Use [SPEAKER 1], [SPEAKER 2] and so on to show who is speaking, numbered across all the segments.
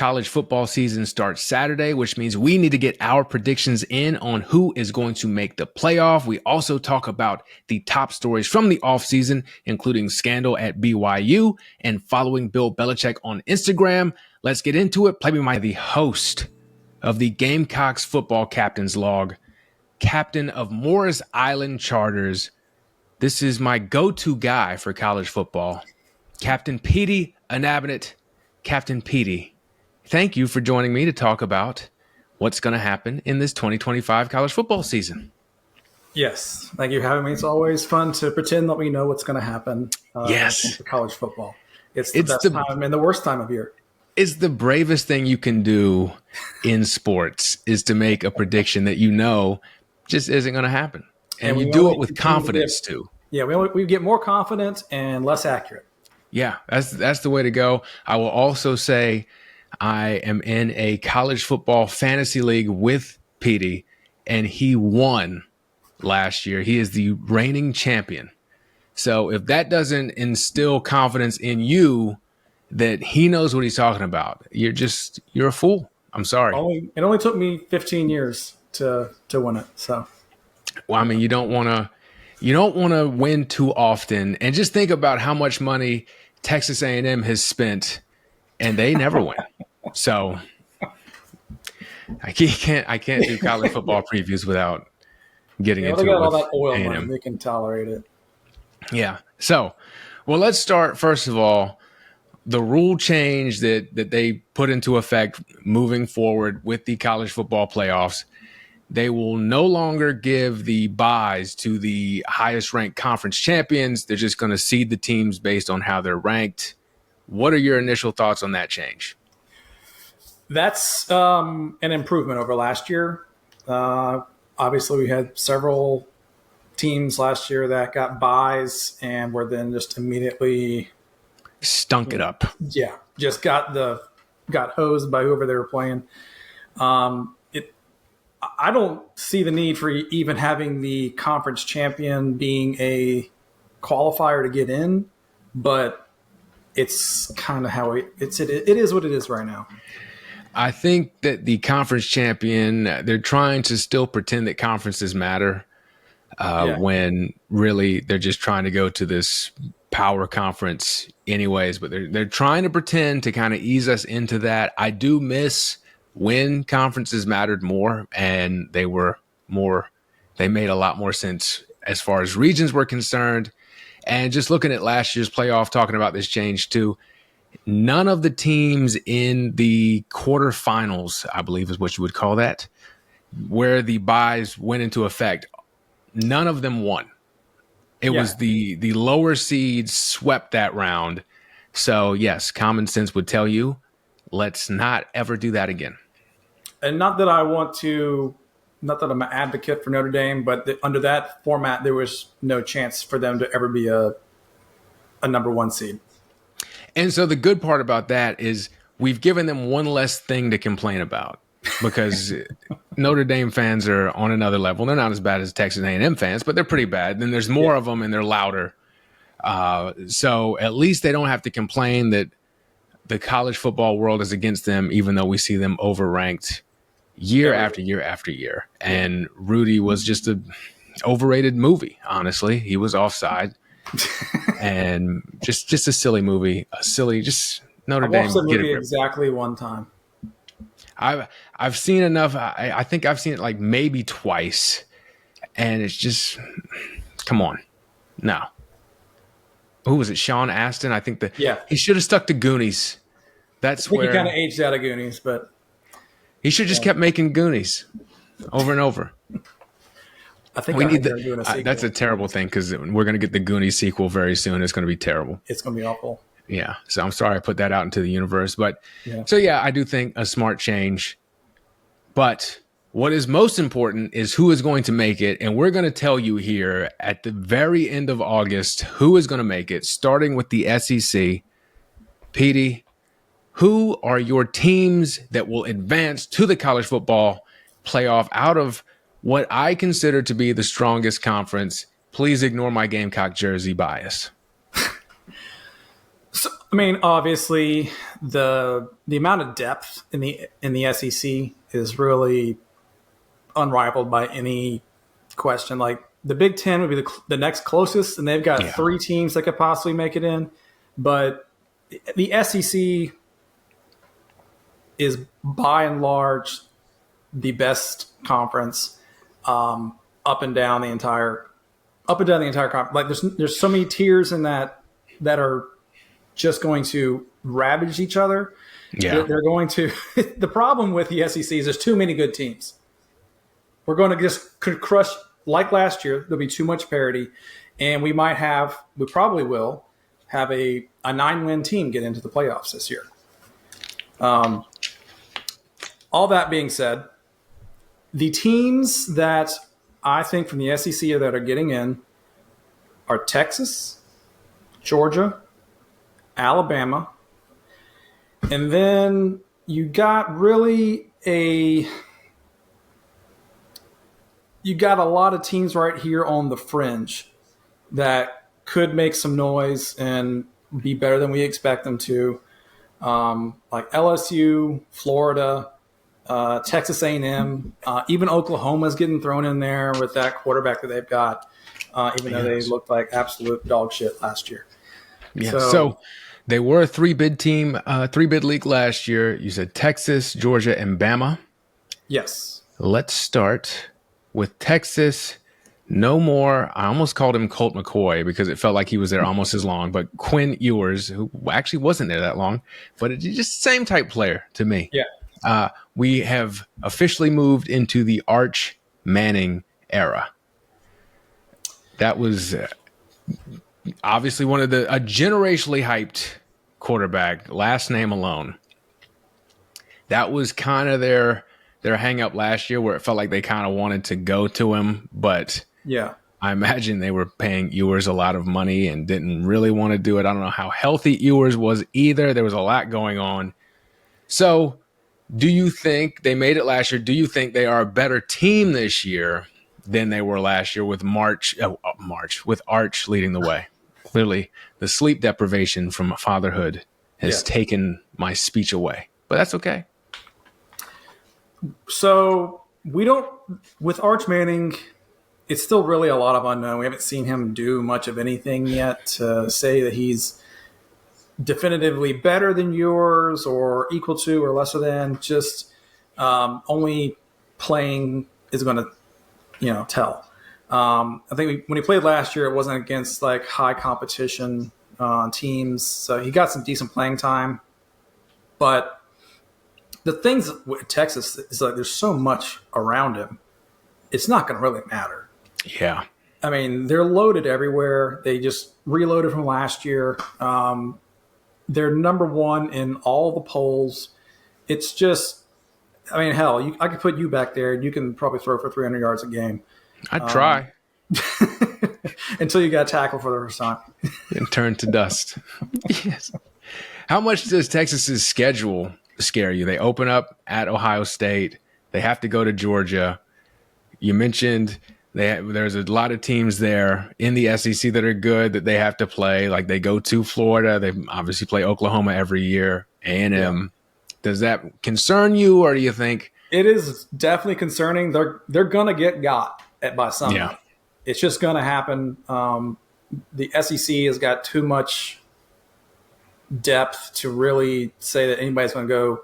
[SPEAKER 1] college football season starts Saturday, which means we need to get our predictions in on who is going to make the playoff. We also talk about the top stories from the offseason, including scandal at BYU and following Bill Belichick on Instagram. Let's get into it. Play me the host of the Gamecocks football captain's log, captain of Morris Island Charters. This is my go-to guy for college football, Captain Petey Anabinit. Captain Petey, thank you for joining me to talk about what's going to happen in this 2025 college football season.
[SPEAKER 2] Yes, thank you for having me. It's always fun to pretend that we know what's going to happen
[SPEAKER 1] yes.
[SPEAKER 2] for college football. It's the best time and the worst time of year.
[SPEAKER 1] It's the bravest thing you can do in sports is to make a prediction that you know just isn't going to happen. And you do it with confidence too.
[SPEAKER 2] Yeah, we get more confident and less accurate.
[SPEAKER 1] Yeah, that's the way to go. I will also say I am in a college football fantasy league with Petey, and he won last year. He is the reigning champion. So if that doesn't instill confidence in you that he knows what he's talking about, you're a fool. I'm sorry.
[SPEAKER 2] It only took me 15 years to win it. So,
[SPEAKER 1] well, I mean, you don't want to win too often, and just think about how much money Texas A&M has spent, and they never win. So I can't do college football previews without getting into it. They got
[SPEAKER 2] all that oil money; they can tolerate it.
[SPEAKER 1] Yeah. So, well, let's start first of all. The rule change that they put into effect moving forward with the college football playoffs. They will no longer give the buys to the highest ranked conference champions. They're just going to seed the teams based on how they're ranked. What are your initial thoughts on that change?
[SPEAKER 2] That's an improvement over last year. Obviously, we had several teams last year that got buys and were then just immediately
[SPEAKER 1] stunk it up.
[SPEAKER 2] Yeah, just got hosed by whoever they were playing. I don't see the need for even having the conference champion being a qualifier to get in, but it's kind of how it is what it is right now.
[SPEAKER 1] I think that the conference champion, they're trying to still pretend that conferences matter when really they're just trying to go to this power conference anyways, but they're trying to pretend to kind of ease us into that. I do miss when conferences mattered more and they made a lot more sense as far as regions were concerned. And just looking at last year's playoff, talking about this change too, none of the teams in the quarterfinals, I believe is what you would call that, where the buys went into effect, none of them won. It was the lower seeds swept that round. So yes, common sense would tell you, let's not ever do that again.
[SPEAKER 2] And not that I'm an advocate for Notre Dame, but under that format, there was no chance for them to ever be a number one seed.
[SPEAKER 1] And so the good part about that is we've given them one less thing to complain about because Notre Dame fans are on another level. They're not as bad as Texas A&M fans, but they're pretty bad. Then there's more of them and they're louder. So at least they don't have to complain that the college football world is against them, even though we see them overranked year after year after year. And Rudy was just an overrated movie, honestly. He was offside. And just a silly movie. Just Notre Dame.
[SPEAKER 2] I've watched the movie exactly one time.
[SPEAKER 1] I've seen enough. I think I've seen it like maybe twice. And it's just, come on. No. Who was it? Sean Astin? I think he should have stuck to Goonies. That's where
[SPEAKER 2] he kind of aged out of Goonies, but
[SPEAKER 1] he should just kept making Goonies over and over.
[SPEAKER 2] I think
[SPEAKER 1] we need doing a sequel. That's a terrible thing because we're going to get the Goonies sequel very soon. It's going to be terrible.
[SPEAKER 2] It's going to be awful.
[SPEAKER 1] Yeah. So I'm sorry I put that out into the universe, but I do think a smart change. But what is most important is who is going to make it. And we're going to tell you here at the very end of August who is going to make it, starting with the SEC. Petey, who are your teams that will advance to the college football playoff out of what I consider to be the strongest conference? Please ignore my Gamecock jersey bias.
[SPEAKER 2] So I mean, obviously, the amount of depth in the SEC is really unrivaled by any question. Like the Big Ten would be the next closest, and they've got
[SPEAKER 1] Yeah.
[SPEAKER 2] 3 teams that could possibly make it in. But the SEC is by and large the best conference up and down the entire conference. Like there's so many tiers in that are just going to ravage each other.
[SPEAKER 1] Yeah.
[SPEAKER 2] They're going to. The problem with the SEC is there's too many good teams. We're going to just crush like last year. There'll be too much parity, and we probably will have a 9-win team get into the playoffs this year. All that being said, the teams that I think from the SEC that are getting in are Texas, Georgia, Alabama, and then you got a lot of teams right here on the fringe that could make some noise and be better than we expect them to, like LSU, Florida, Texas A&M, even Oklahoma's getting thrown in there with that quarterback that they've got, even though they looked like absolute dog shit last year.
[SPEAKER 1] Yeah. So they were a 3-bid team, 3-bid league last year. You said Texas, Georgia, and Bama.
[SPEAKER 2] Yes.
[SPEAKER 1] Let's start with Texas. No more. I almost called him Colt McCoy because it felt like he was there almost as long. But Quinn Ewers, who actually wasn't there that long, but it's just the same type player to me.
[SPEAKER 2] Yeah.
[SPEAKER 1] We have officially moved into the Arch Manning era. That was obviously a generationally hyped quarterback, last name alone. That was kind of their hang up last year, where it felt like they kind of wanted to go to him, but
[SPEAKER 2] Yeah.
[SPEAKER 1] I imagine they were paying Ewers a lot of money and didn't really want to do it. I don't know how healthy Ewers was either. There was a lot going on. So do you think they made it last year? Do you think they are a better team this year than they were last year with with Arch leading the way? Clearly, the sleep deprivation from fatherhood has taken my speech away, but that's okay.
[SPEAKER 2] So with Arch Manning, it's still really a lot of unknown. We haven't seen him do much of anything yet to say that he's definitively better than yours or equal to or lesser than. Just only playing is going to, tell. I think when he played last year, it wasn't against like high competition teams, so he got some decent playing time. But the things with Texas is like there's so much around him, it's not going to really matter.
[SPEAKER 1] Yeah.
[SPEAKER 2] I mean, they're loaded everywhere. They just reloaded from last year. They're number one in all the polls. It's just, I mean, hell, I could put you back there and you can probably throw for 300 yards a game.
[SPEAKER 1] I'd try.
[SPEAKER 2] Until you got tackled for the first time.
[SPEAKER 1] And turn to dust. Yes. How much does Texas's schedule scare you? They open up at Ohio State. They have to go to Georgia. You mentioned there's a lot of teams there in the SEC that are good that they have to play. Like they go to Florida. They obviously play Oklahoma every year. A&M. Yeah. Does that concern you, or do you think
[SPEAKER 2] it is definitely concerning? They're gonna get got by somebody. Yeah. It's just gonna happen. The SEC has got too much depth to really say that anybody's going to go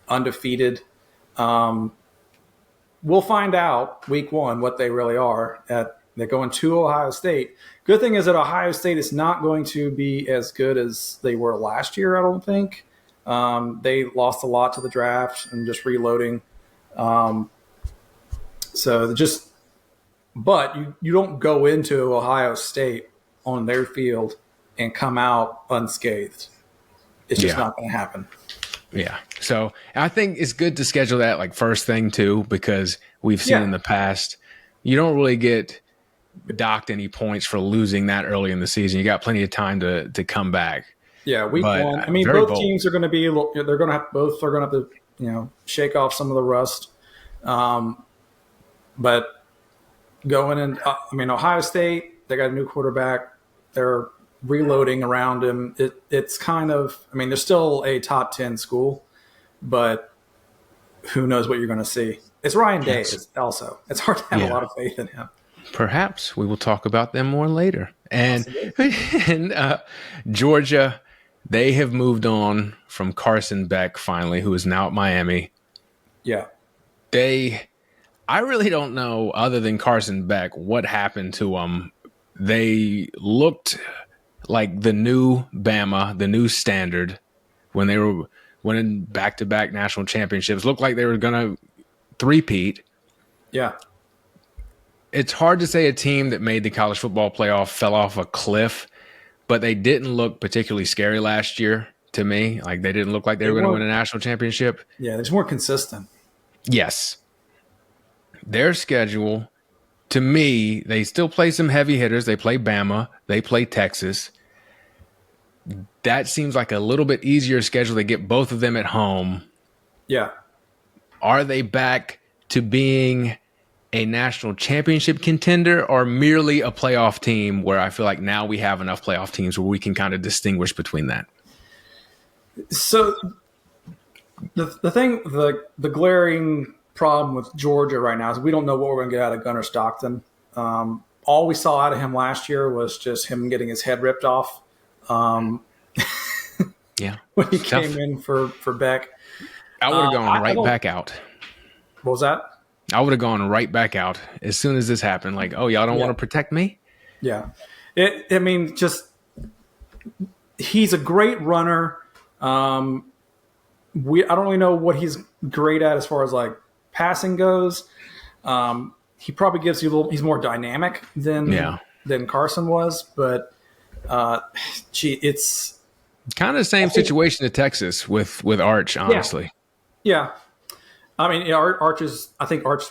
[SPEAKER 2] undefeated. We'll find out week 1 what they really are. They're going to Ohio State. Good thing is that Ohio State is not going to be as good as they were last year, I don't think. They lost a lot to the draft and just reloading. But you don't go into Ohio State on their field and come out unscathed. It's just not going to happen.
[SPEAKER 1] Yeah. So I think it's good to schedule that like first thing too, because we've seen in the past, you don't really get docked any points for losing that early in the season. You got plenty of time to come back.
[SPEAKER 2] Yeah. Week 1. I mean, both teams are going to be, they're going to have to, shake off some of the rust. But going in, Ohio State, they got a new quarterback. They're reloading around him. It's kind of, I mean, they're still a top 10 school, but who knows what you're going to see. It's Ryan Day also. It's hard to have a lot of faith in him.
[SPEAKER 1] Perhaps we will talk about them more later. And Georgia, they have moved on from Carson Beck finally, who is now at Miami.
[SPEAKER 2] Yeah.
[SPEAKER 1] I really don't know, other than Carson Beck, what happened to them. They looked like the new Bama, the new standard, when they were winning back-to-back national championships. Looked like they were going to three-peat.
[SPEAKER 2] Yeah.
[SPEAKER 1] It's hard to say a team that made the college football playoff fell off a cliff, but they didn't look particularly scary last year to me. Like, they didn't look like they were going to win a national championship.
[SPEAKER 2] Yeah, they're just more consistent.
[SPEAKER 1] Yes. Their schedule, to me, they still play some heavy hitters. They play Bama. They play Texas. That seems like a little bit easier schedule. They get both of them at home.
[SPEAKER 2] Yeah.
[SPEAKER 1] Are they back to being a national championship contender or merely a playoff team where I feel like now we have enough playoff teams where we can kind of distinguish between that?
[SPEAKER 2] So the thing, the glaring problem with Georgia right now is we don't know what we're going to get out of Gunnar Stockton. All we saw out of him last year was just him getting his head ripped off.
[SPEAKER 1] Yeah.
[SPEAKER 2] When he came in for Beck.
[SPEAKER 1] I would have gone right back out.
[SPEAKER 2] What was that?
[SPEAKER 1] I would have gone right back out as soon as this happened. Like, oh, y'all don't want to protect me?
[SPEAKER 2] Yeah. I mean, just he's a great runner. I don't really know what he's great at as far as like passing goes. He probably gives you a little. He's more dynamic than Carson was, but it's
[SPEAKER 1] kind of the same situation in Texas with Arch, honestly.
[SPEAKER 2] Yeah. I mean, Arch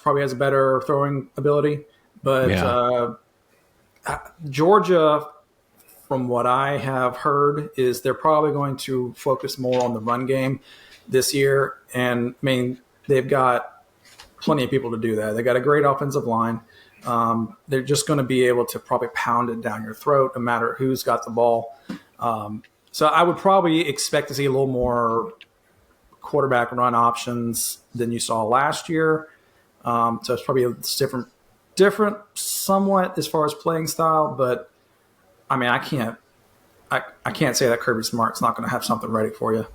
[SPEAKER 2] probably has a better throwing ability, but Georgia, from what I have heard, is they're probably going to focus more on the run game this year. And I mean, they've got plenty of people to do that. They got a great offensive line. They're just going to be able to probably pound it down your throat, no matter who's got the ball. So I would probably expect to see a little more quarterback run options than you saw last year. So it's probably a different somewhat as far as playing style, but I mean, I can't say that Kirby Smart's not going to have something ready for you.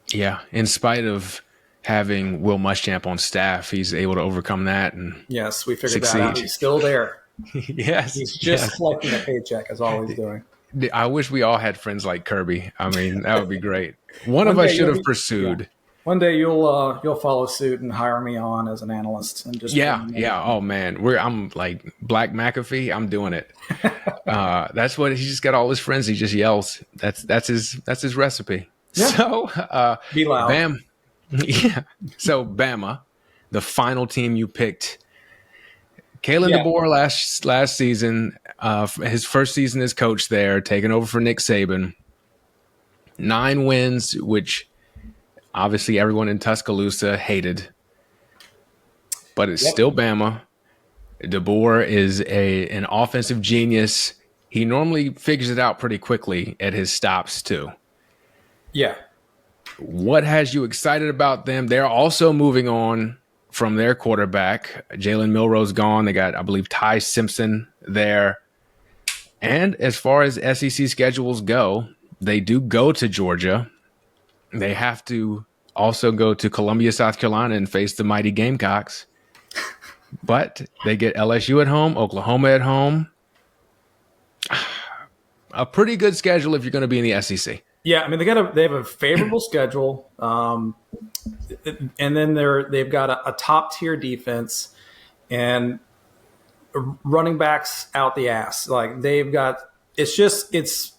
[SPEAKER 1] Yeah. In spite of having Will Muschamp on staff, he's able to overcome that. And
[SPEAKER 2] yes, we figured that out. He's still there.
[SPEAKER 1] Yes.
[SPEAKER 2] He's just collecting a paycheck is all he's doing.
[SPEAKER 1] I wish we all had friends like Kirby. I mean, that would be great. One of us should have pursued.
[SPEAKER 2] Yeah. One day you'll follow suit and hire me on as an analyst and just
[SPEAKER 1] Oh man, I'm like Black McAfee. I'm doing it. That's what he's just got all his friends. He just yells. That's his recipe. Yeah. So
[SPEAKER 2] be loud.
[SPEAKER 1] Bam. Yeah. So Bama, the final team you picked. Kalen DeBoer last season, his first season as coach there, taking over for Nick Saban. 9 wins, which obviously everyone in Tuscaloosa hated. But it's still Bama. DeBoer is an offensive genius. He normally figures it out pretty quickly at his stops too.
[SPEAKER 2] Yeah.
[SPEAKER 1] What has you excited about them? They're also moving on from their quarterback. Jalen Milroe's gone. They got, I believe, Ty Simpson there. And as far as SEC schedules go, they do go to Georgia. They have to also go to Columbia, South Carolina, and face the mighty Gamecocks. But they get LSU at home, Oklahoma at home. A pretty good schedule if you're going to be in the SEC.
[SPEAKER 2] Yeah, I mean they have a favorable schedule, and then they've got a top tier defense and running backs out the ass. Like they've got it's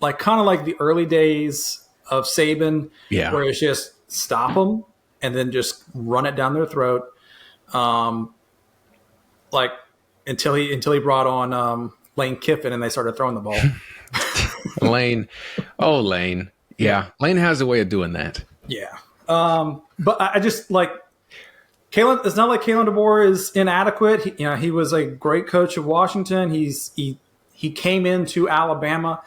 [SPEAKER 2] like kind of like the early days of Saban, where it's just stop them and then just run it down their throat, like until he brought on Lane Kiffin and they started throwing the ball.
[SPEAKER 1] Lane. Yeah. Lane has a way of doing that.
[SPEAKER 2] Yeah. But I just like Kalen. It's not like Kalen DeBoer is inadequate. He was a great coach of Washington. He came into Alabama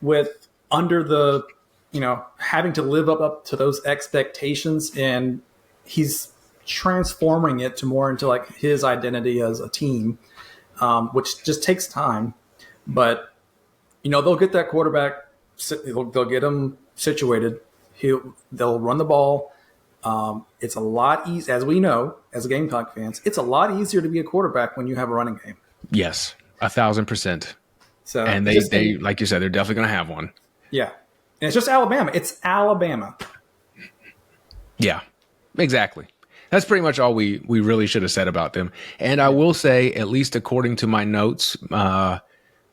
[SPEAKER 2] with under the, having to live up to those expectations, and he's transforming it to more into like his identity as a team, which just takes time. But they'll get that quarterback. They'll get him situated. They'll run the ball. It's a lot easier, as we know, as Gamecock fans, it's a lot easier to be a quarterback when you have a running game.
[SPEAKER 1] Yes, 1,000%. So, and they like you said, they're definitely going to have one.
[SPEAKER 2] Yeah, and it's just Alabama. It's Alabama.
[SPEAKER 1] Yeah, exactly. That's pretty much all we really should have said about them. And I will say, at least according to my notes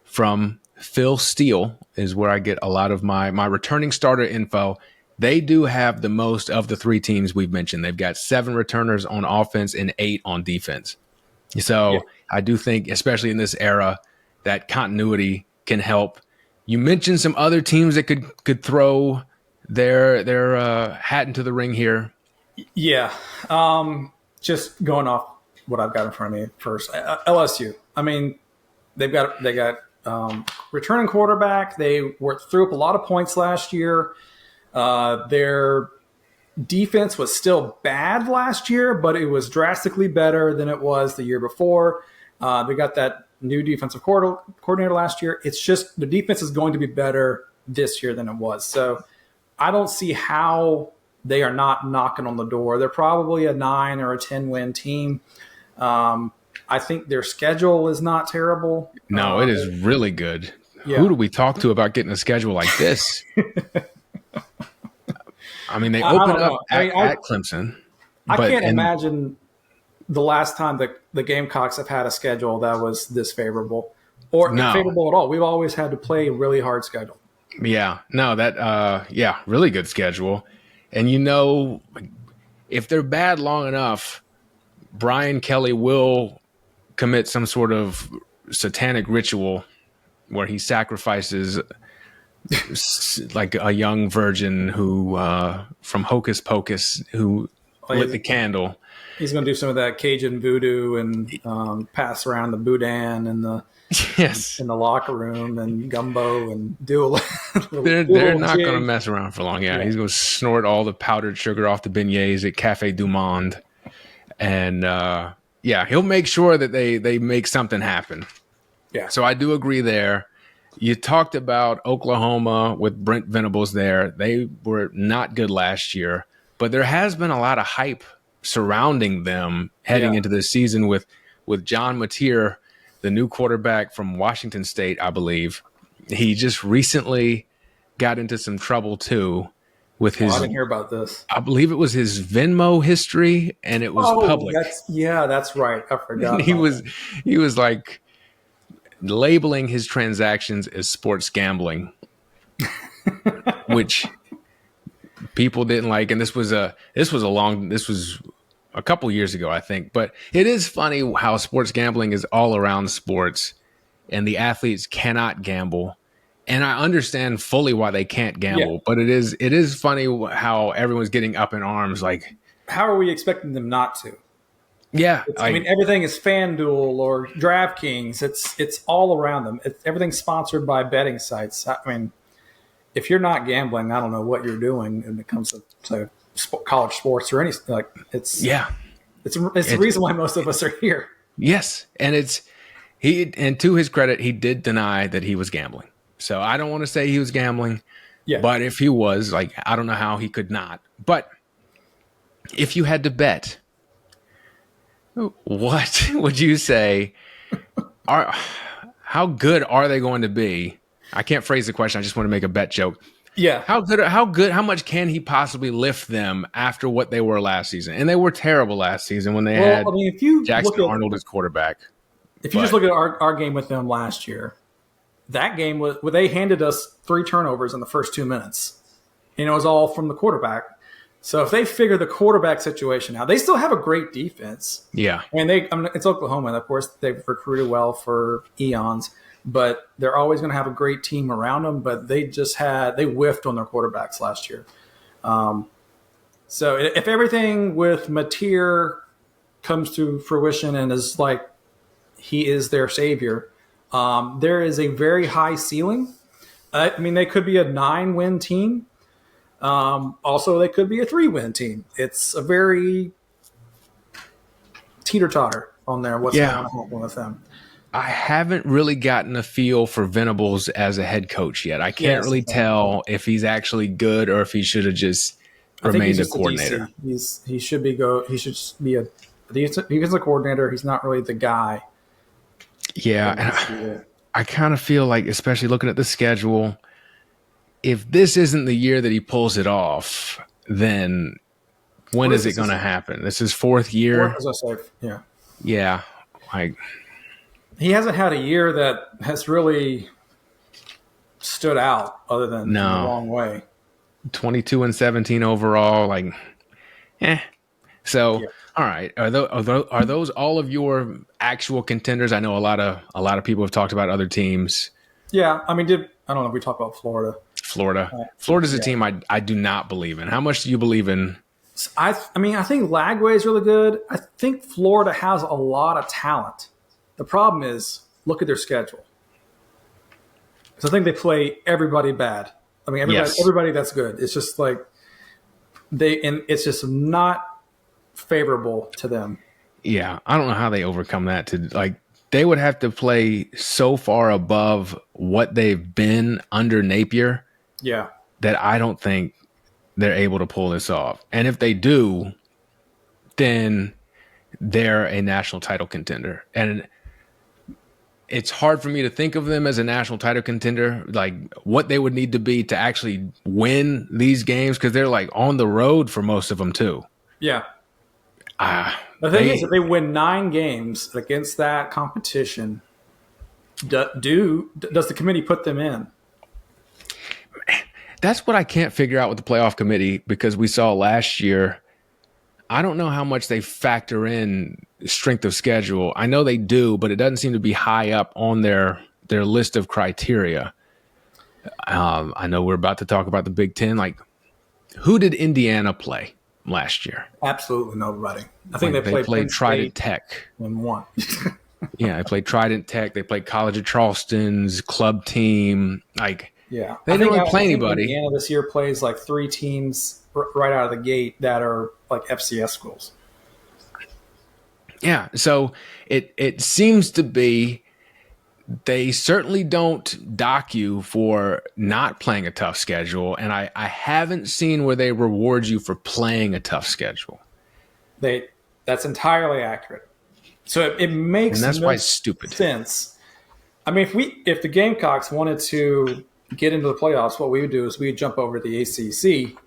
[SPEAKER 1] from Phil Steele, is where I get a lot of my returning starter info. They do have the most of the three teams we've mentioned. They've got 7 returners on offense and 8 on defense. So I do think, especially in this era, that continuity can help. You mentioned some other teams that could throw their hat into the ring here.
[SPEAKER 2] Yeah. Just going off what I've got in front of me first. LSU. I mean, they got returning quarterback. They threw up a lot of points last year. Their defense was still bad last year, but it was drastically better than it was the year before. They got that new defensive coordinator last year. It's just the defense is going to be better this year than it was. So I don't see how they are not knocking on the door. They're probably a 9 or a 10 win team. I think their schedule is not terrible.
[SPEAKER 1] No, it is really good. Yeah. Who do we talk to about getting a schedule like this? I mean, they open up at Clemson.
[SPEAKER 2] I can't imagine the last time the Gamecocks have had a schedule that was this favorable or favorable at all. We've always had to play a really hard schedule.
[SPEAKER 1] Yeah. No, really good schedule. And if they're bad long enough, Brian Kelly will commit some sort of satanic ritual where he sacrifices like a young virgin who from Hocus Pocus who lit the candle.
[SPEAKER 2] He's going to do some of that Cajun voodoo and pass around the boudin and the in the locker room and gumbo and do a little.
[SPEAKER 1] They're not going to mess around for long. Yeah, he's going to snort all the powdered sugar off the beignets at Cafe Du Monde, and he'll make sure that they make something happen.
[SPEAKER 2] Yeah.
[SPEAKER 1] So I do agree there. You talked about Oklahoma with Brent Venables there. They were not good last year, but there has been a lot of hype surrounding them heading into this season with John Mateer, the new quarterback from Washington State, I believe. He just recently got into some trouble too with his.
[SPEAKER 2] I didn't hear about this.
[SPEAKER 1] I believe it was his Venmo history, and it was public.
[SPEAKER 2] That's right. I forgot.
[SPEAKER 1] He was like labeling his transactions as sports gambling, which people didn't like. And this was a couple years ago, I think. But it is funny how sports gambling is all around sports, and the athletes cannot gamble. And I understand fully why they can't gamble, but it is funny how everyone's getting up in arms. Like,
[SPEAKER 2] how are we expecting them not to?
[SPEAKER 1] Yeah,
[SPEAKER 2] I mean, everything is FanDuel or DraftKings. It's all around them. Everything's sponsored by betting sites. I mean, if you're not gambling, I don't know what you're doing when it comes to college sports or anything. Like, it's the reason why most of us are here.
[SPEAKER 1] Yes, and and to his credit, he did deny that he was gambling. So I don't want to say he was gambling, but if he was, like, I don't know how he could not. But if you had to bet, what would you say? How good are they going to be? I can't phrase the question. I just want to make a bet joke.
[SPEAKER 2] Yeah.
[SPEAKER 1] How much can he possibly lift them after what they were last season? And they were terrible last season when they had Jackson Arnold as quarterback.
[SPEAKER 2] If you just look at our game with them last year, that game was where they handed us 3 turnovers in the first 2 minutes. And it was all from the quarterback. So if they figure the quarterback situation out, they still have a great defense.
[SPEAKER 1] Yeah.
[SPEAKER 2] And it's Oklahoma. And of course, they've recruited well for eons, but they're always going to have a great team around them. But they whiffed on their quarterbacks last year. So if everything with Mateer comes to fruition and is like he is their savior, there is a very high ceiling. I mean, they could be a 9-win team. Also, they could be a 3-win team. It's a very teeter-totter on there. What's going to happen with them?
[SPEAKER 1] I haven't really gotten a feel for Venables as a head coach yet. I can't really tell if he's actually good or if he should have just remained a coordinator.
[SPEAKER 2] He should be a defensive coordinator. He's not really the guy.
[SPEAKER 1] Yeah, and I kind of feel like, especially looking at the schedule, if this isn't the year that he pulls it off, then when is it going to happen? This is fourth year. Yeah,
[SPEAKER 2] he hasn't had a year that has really stood out other than in the wrong way.
[SPEAKER 1] 22-17 overall, So, all right, are those all of your actual contenders? I know a lot of people have talked about other teams.
[SPEAKER 2] Yeah, I mean, I don't know if we talked about Florida.
[SPEAKER 1] Florida's a team I do not believe in. How much do you believe in?
[SPEAKER 2] I think Lagway is really good. I think Florida has a lot of talent. The problem is, look at their schedule. Because I think they play everybody bad. I mean, everybody that's good. It's just like it's just not favorable to them.
[SPEAKER 1] Yeah, I don't know how they overcome that. They would have to play so far above what they've been under Napier.
[SPEAKER 2] Yeah,
[SPEAKER 1] that I don't think they're able to pull this off. And if they do, then they're a national title contender. And it's hard for me to think of them as a national title contender, like what they would need to be to actually win these games, because they're on the road for most of them too.
[SPEAKER 2] Yeah. The thing is, if they win 9 games against that competition, does the committee put them in?
[SPEAKER 1] That's what I can't figure out with the playoff committee, because we saw last year, I don't know how much they factor in strength of schedule. I know they do, but it doesn't seem to be high up on their list of criteria. I know we're about to talk about the Big Ten. Who did Indiana play last year?
[SPEAKER 2] Absolutely nobody. I think
[SPEAKER 1] they played Trident Tech
[SPEAKER 2] and won.
[SPEAKER 1] Yeah, they played Trident Tech. They played College of Charleston's club team. They didn't really play anybody.
[SPEAKER 2] Indiana this year plays 3 teams right out of the gate that are FCS schools.
[SPEAKER 1] Yeah, so it seems to be they certainly don't dock you for not playing a tough schedule, and I haven't seen where they reward you for playing a tough schedule.
[SPEAKER 2] That's entirely accurate. So it makes
[SPEAKER 1] and that's why it's stupid
[SPEAKER 2] sense. I mean, if the Gamecocks wanted to get into the playoffs, what we would do is we'd jump over to the ACC,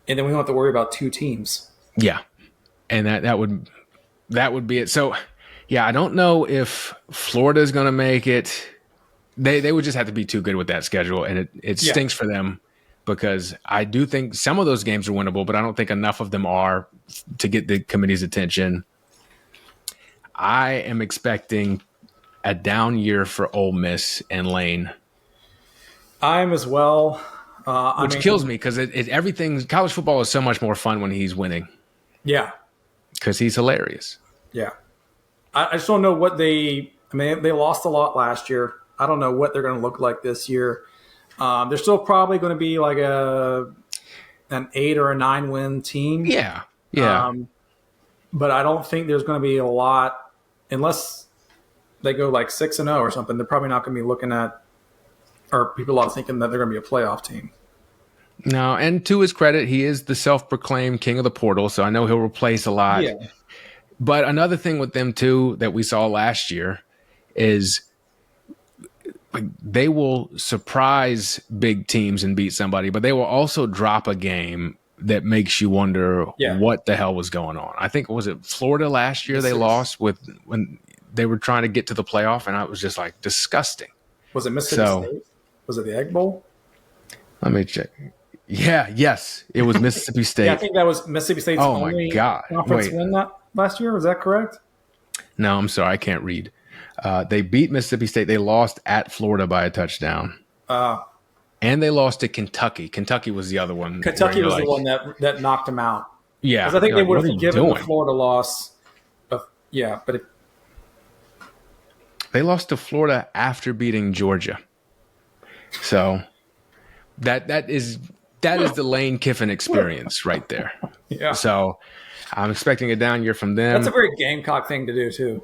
[SPEAKER 2] and then we don't have to worry about 2 teams.
[SPEAKER 1] Yeah, and that would be it. So, yeah, I don't know if Florida is going to make it. They would just have to be too good with that schedule, and it stinks for them, because I do think some of those games are winnable, but I don't think enough of them are to get the committee's attention. I am expecting a down year for Ole Miss and Lane.
[SPEAKER 2] I am as well.
[SPEAKER 1] Which kills me, because everything college football is so much more fun when he's winning.
[SPEAKER 2] Yeah,
[SPEAKER 1] because he's hilarious.
[SPEAKER 2] Yeah, I just don't know what they lost a lot last year. I don't know what they're going to look like this year. They're still probably going to be an 8 or a 9 win team.
[SPEAKER 1] Yeah.
[SPEAKER 2] But I don't think there's going to be a lot unless they go 6-0 or something. They're probably not going to be looking at, or people are thinking that they're going to be a playoff team.
[SPEAKER 1] No, and to his credit, he is the self-proclaimed king of the portal, so I know he'll replace a lot. Yeah. But another thing with them, too, that we saw last year is they will surprise big teams and beat somebody, but they will also drop a game that makes you wonder what the hell was going on. I think, was it Florida last year they lost when they were trying to get to the playoff, and I was just disgusting.
[SPEAKER 2] Was it Mississippi State? Was it the Egg Bowl?
[SPEAKER 1] Let me check. Yeah, yes, it was Mississippi State.
[SPEAKER 2] Yeah, I think that was Mississippi State's only conference win that last year. Was that correct?
[SPEAKER 1] No, I'm sorry, I can't read. They beat Mississippi State. They lost at Florida by a touchdown. And they lost to Kentucky. Kentucky was the other one.
[SPEAKER 2] Kentucky was the one that knocked them out.
[SPEAKER 1] Yeah.
[SPEAKER 2] Because I think they would have forgiven the Florida loss. But
[SPEAKER 1] they lost to Florida after beating Georgia. So that is the Lane Kiffin experience right there.
[SPEAKER 2] Yeah.
[SPEAKER 1] So I'm expecting a down year from
[SPEAKER 2] That's
[SPEAKER 1] them.
[SPEAKER 2] a very Gamecock thing to do, too.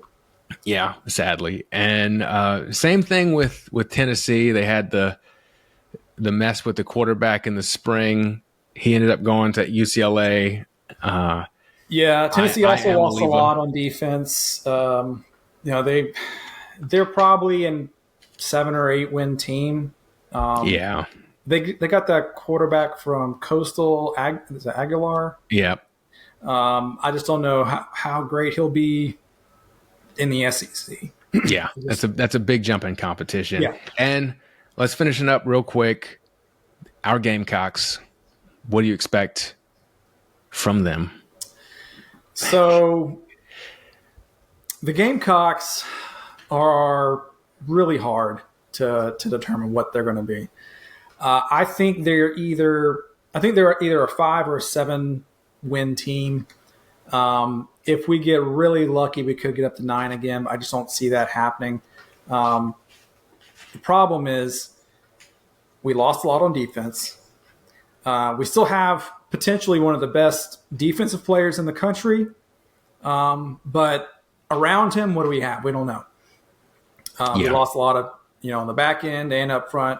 [SPEAKER 1] Yeah, sadly. And same thing with Tennessee. They had the mess with the quarterback in the spring. He ended up going to UCLA.
[SPEAKER 2] Yeah, Tennessee
[SPEAKER 1] I
[SPEAKER 2] also
[SPEAKER 1] am
[SPEAKER 2] lost a
[SPEAKER 1] Oliva.
[SPEAKER 2] lot on defense. They're probably a 7 or 8 win team.
[SPEAKER 1] Yeah.
[SPEAKER 2] They got that quarterback from Coastal, is it Aguilar?
[SPEAKER 1] Yeah.
[SPEAKER 2] I just don't know how great he'll be in the SEC.
[SPEAKER 1] Yeah. That's a big jump in competition.
[SPEAKER 2] Yeah.
[SPEAKER 1] And let's finish it up real quick. Our Gamecocks. What do you expect from them?
[SPEAKER 2] So the Gamecocks are really hard to determine what they're going to be. I think they're either a 5 or a 7 win team. If we get really lucky, we could get up to 9 again. I just don't see that happening. The problem is we lost a lot on defense. We still have potentially one of the best defensive players in the country. But around him, what do we have? We don't know. We lost a lot of, on the back end and up front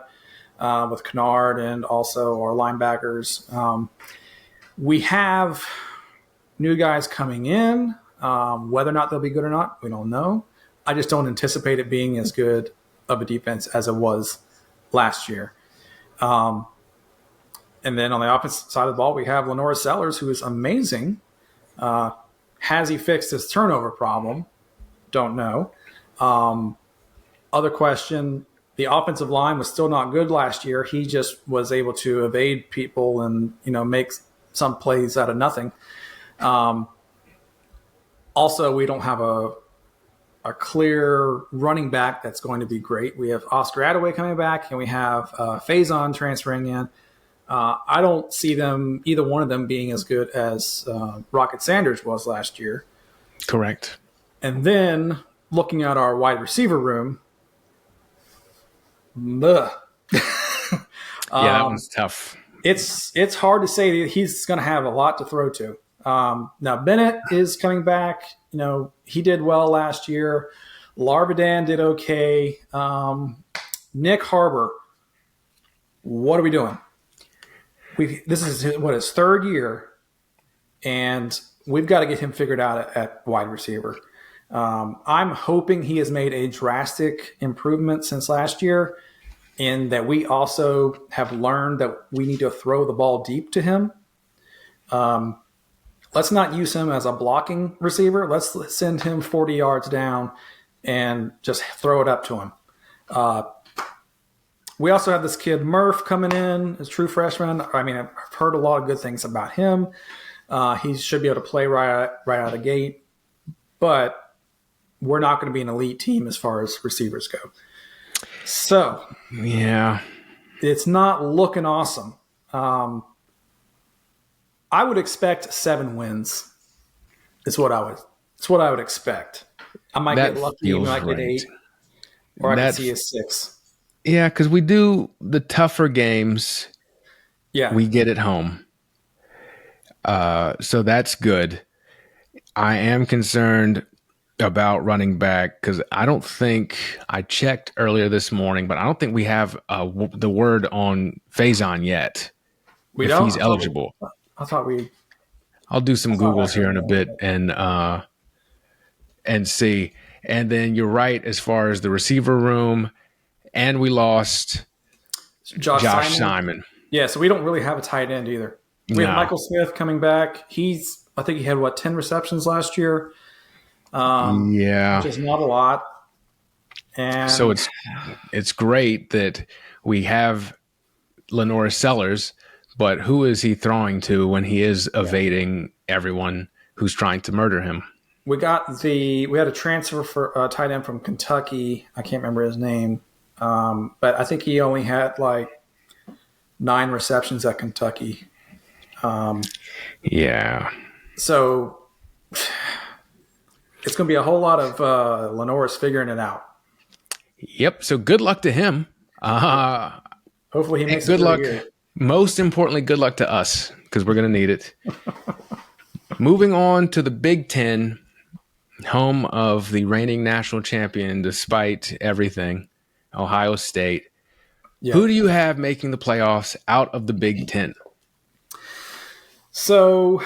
[SPEAKER 2] with Kennard and also our linebackers. We have new guys coming in. Whether or not they'll be good or not, we don't know. I just don't anticipate it being as good of a defense as it was last year. And then on the opposite side of the ball, we have Lenora Sellers, who is amazing. Has he fixed his turnover problem? Don't know. Other question, the offensive line was still not good last year. He just was able to evade people and, make some plays out of nothing. Also, we don't have a clear running back that's going to be great. We have Oscar Attaway coming back, and we have Faison transferring in. I don't see either one of them being as good as Rocket Sanders was last year.
[SPEAKER 1] Correct.
[SPEAKER 2] And then looking at our wide receiver room, that
[SPEAKER 1] one's tough.
[SPEAKER 2] It's hard to say that he's going to have a lot to throw to. Now Bennett is coming back. He did well last year. Larvidan did okay. Nick Harbor, what are we doing? This is his third year, and we've got to get him figured out at wide receiver. I'm hoping he has made a drastic improvement since last year, and that we also have learned that we need to throw the ball deep to him. Let's not use him as a blocking receiver. Let's send him 40 yards down and just throw it up to him. We also have this kid Murph coming in as true freshman. I mean, I've heard a lot of good things about him. He should be able to play right out of the gate, but we're not going to be an elite team as far as receivers go. So,
[SPEAKER 1] yeah,
[SPEAKER 2] it's not looking awesome. I would expect 7 wins. It's what I would expect. I might get lucky. I might get 8, or I could see a 6.
[SPEAKER 1] Yeah, because we do the tougher games.
[SPEAKER 2] Yeah,
[SPEAKER 1] we get at home. So that's good. I am concerned about running back because I don't think I checked earlier this morning, but I don't think we have the word on Faison yet.
[SPEAKER 2] We don't.
[SPEAKER 1] He's eligible.
[SPEAKER 2] I thought we.
[SPEAKER 1] I'll do some Googles here in a bit and see. And then you're right as far as the receiver room. And we lost Josh Simon.
[SPEAKER 2] Yeah, so we don't really have a tight end either. We have Michael Smith coming back. I think he had 10 receptions last year. Which is not a lot. And
[SPEAKER 1] so it's great that we have Lenora Sellers, but who is he throwing to when he is evading everyone who's trying to murder him?
[SPEAKER 2] We had a transfer for a tight end from Kentucky. I can't remember his name. But I think he only had 9 receptions at Kentucky.
[SPEAKER 1] Yeah.
[SPEAKER 2] So it's going to be a whole lot of Lenora's figuring it out.
[SPEAKER 1] Yep. So good luck to him.
[SPEAKER 2] Hopefully he
[SPEAKER 1] And
[SPEAKER 2] makes it
[SPEAKER 1] good
[SPEAKER 2] through the
[SPEAKER 1] luck.
[SPEAKER 2] year.
[SPEAKER 1] Most importantly, good luck to us because we're going to need it. Moving on to the Big Ten, home of the reigning national champion, despite everything, Ohio State.
[SPEAKER 2] Yeah.
[SPEAKER 1] Who do you have making the playoffs out of the Big Ten?
[SPEAKER 2] So,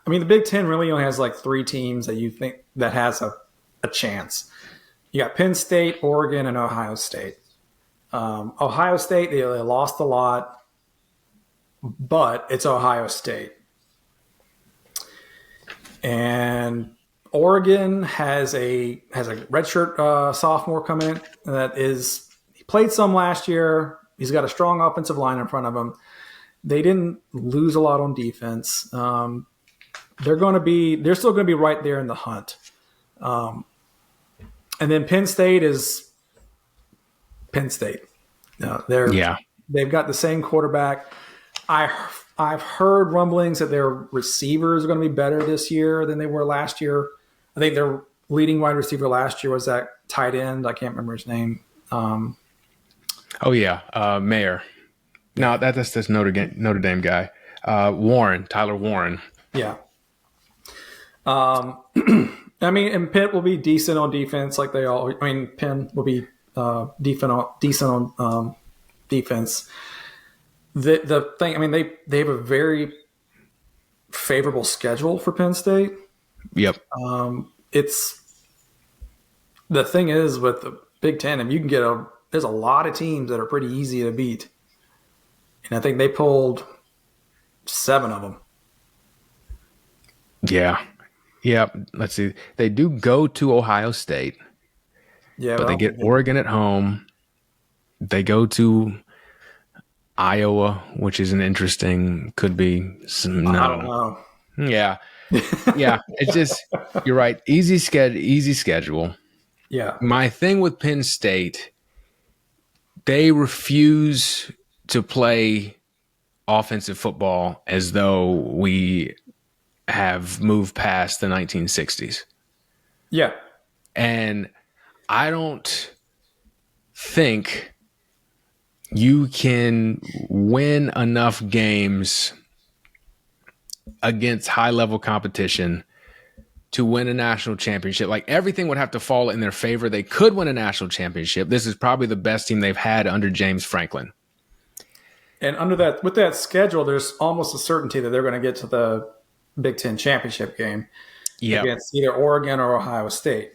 [SPEAKER 2] I mean, the Big Ten really only has like three teams that you think that has a chance. You got Penn State, Oregon, and Ohio State. Ohio State, they lost a lot, but it's Ohio State. And Oregon has a redshirt sophomore coming in he played some last year. He's got a strong offensive line in front of him. They didn't lose a lot on defense. They're still going to be right there in the hunt. And then Penn State is Penn State. They've got the same quarterback. I've heard rumblings that their receivers are going to be better this year than they were last year. I think their leading wide receiver last year was that tight end. I can't remember his name.
[SPEAKER 1] Mayer. No, that's Notre Dame guy. Tyler Warren.
[SPEAKER 2] Yeah. I mean, and Pitt will be decent on defense, like they all. I mean, Penn will be decent on defense. The thing, I mean, they have a very favorable schedule for Penn State.
[SPEAKER 1] Yep.
[SPEAKER 2] It's the thing is with the Big Ten, and you can there's a lot of teams that are pretty easy to beat, and I think they pulled 7 of them.
[SPEAKER 1] Yeah. Let's see. They do go to Ohio State.
[SPEAKER 2] Yeah,
[SPEAKER 1] but they get Oregon at home. They go to Iowa, which is could be some.
[SPEAKER 2] I don't know.
[SPEAKER 1] Yeah. It's just, you're right. Easy schedule.
[SPEAKER 2] Yeah.
[SPEAKER 1] My thing with Penn State, they refuse to play offensive football as though we have moved past the 1960s.
[SPEAKER 2] Yeah.
[SPEAKER 1] And I don't think you can win enough games against high-level competition to win a national championship. Like, everything would have to fall in their favor. They could win a national championship. This is probably the best team they've had under James Franklin.
[SPEAKER 2] And with that schedule, there's almost a certainty that they're going to get to the Big Ten championship game against either Oregon or Ohio State.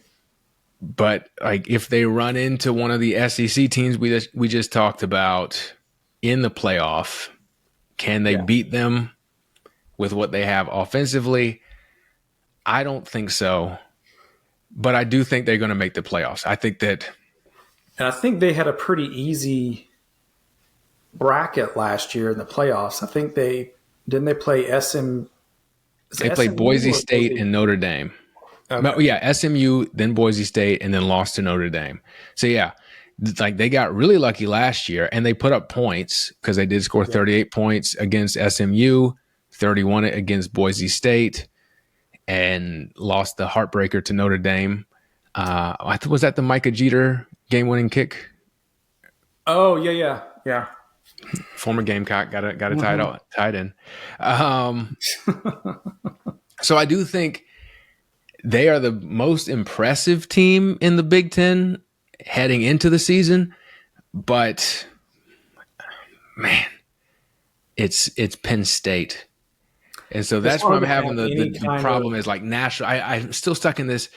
[SPEAKER 1] But like, if they run into one of the SEC teams we just talked about in the playoff, can they beat them with what they have offensively? I don't think so. But I do think they're going to make the playoffs. I think that.
[SPEAKER 2] And I think they had a pretty easy bracket last year in the playoffs. I think they play SM.
[SPEAKER 1] They played Boise State and Notre Dame. Okay. Yeah, SMU, then Boise State, and then lost to Notre Dame. So, yeah, like, they got really lucky last year, and they put up points because they did score 38 points against SMU, 31 against Boise State, and lost the heartbreaker to Notre Dame. Was that the Micah Jeter game-winning kick?
[SPEAKER 2] Oh, yeah.
[SPEAKER 1] Former Gamecock got a tight end. So I do think they are the most impressive team in the Big Ten heading into the season, but man, it's Penn State. And so that's where I'm having the problem is like national. I'm still stuck in this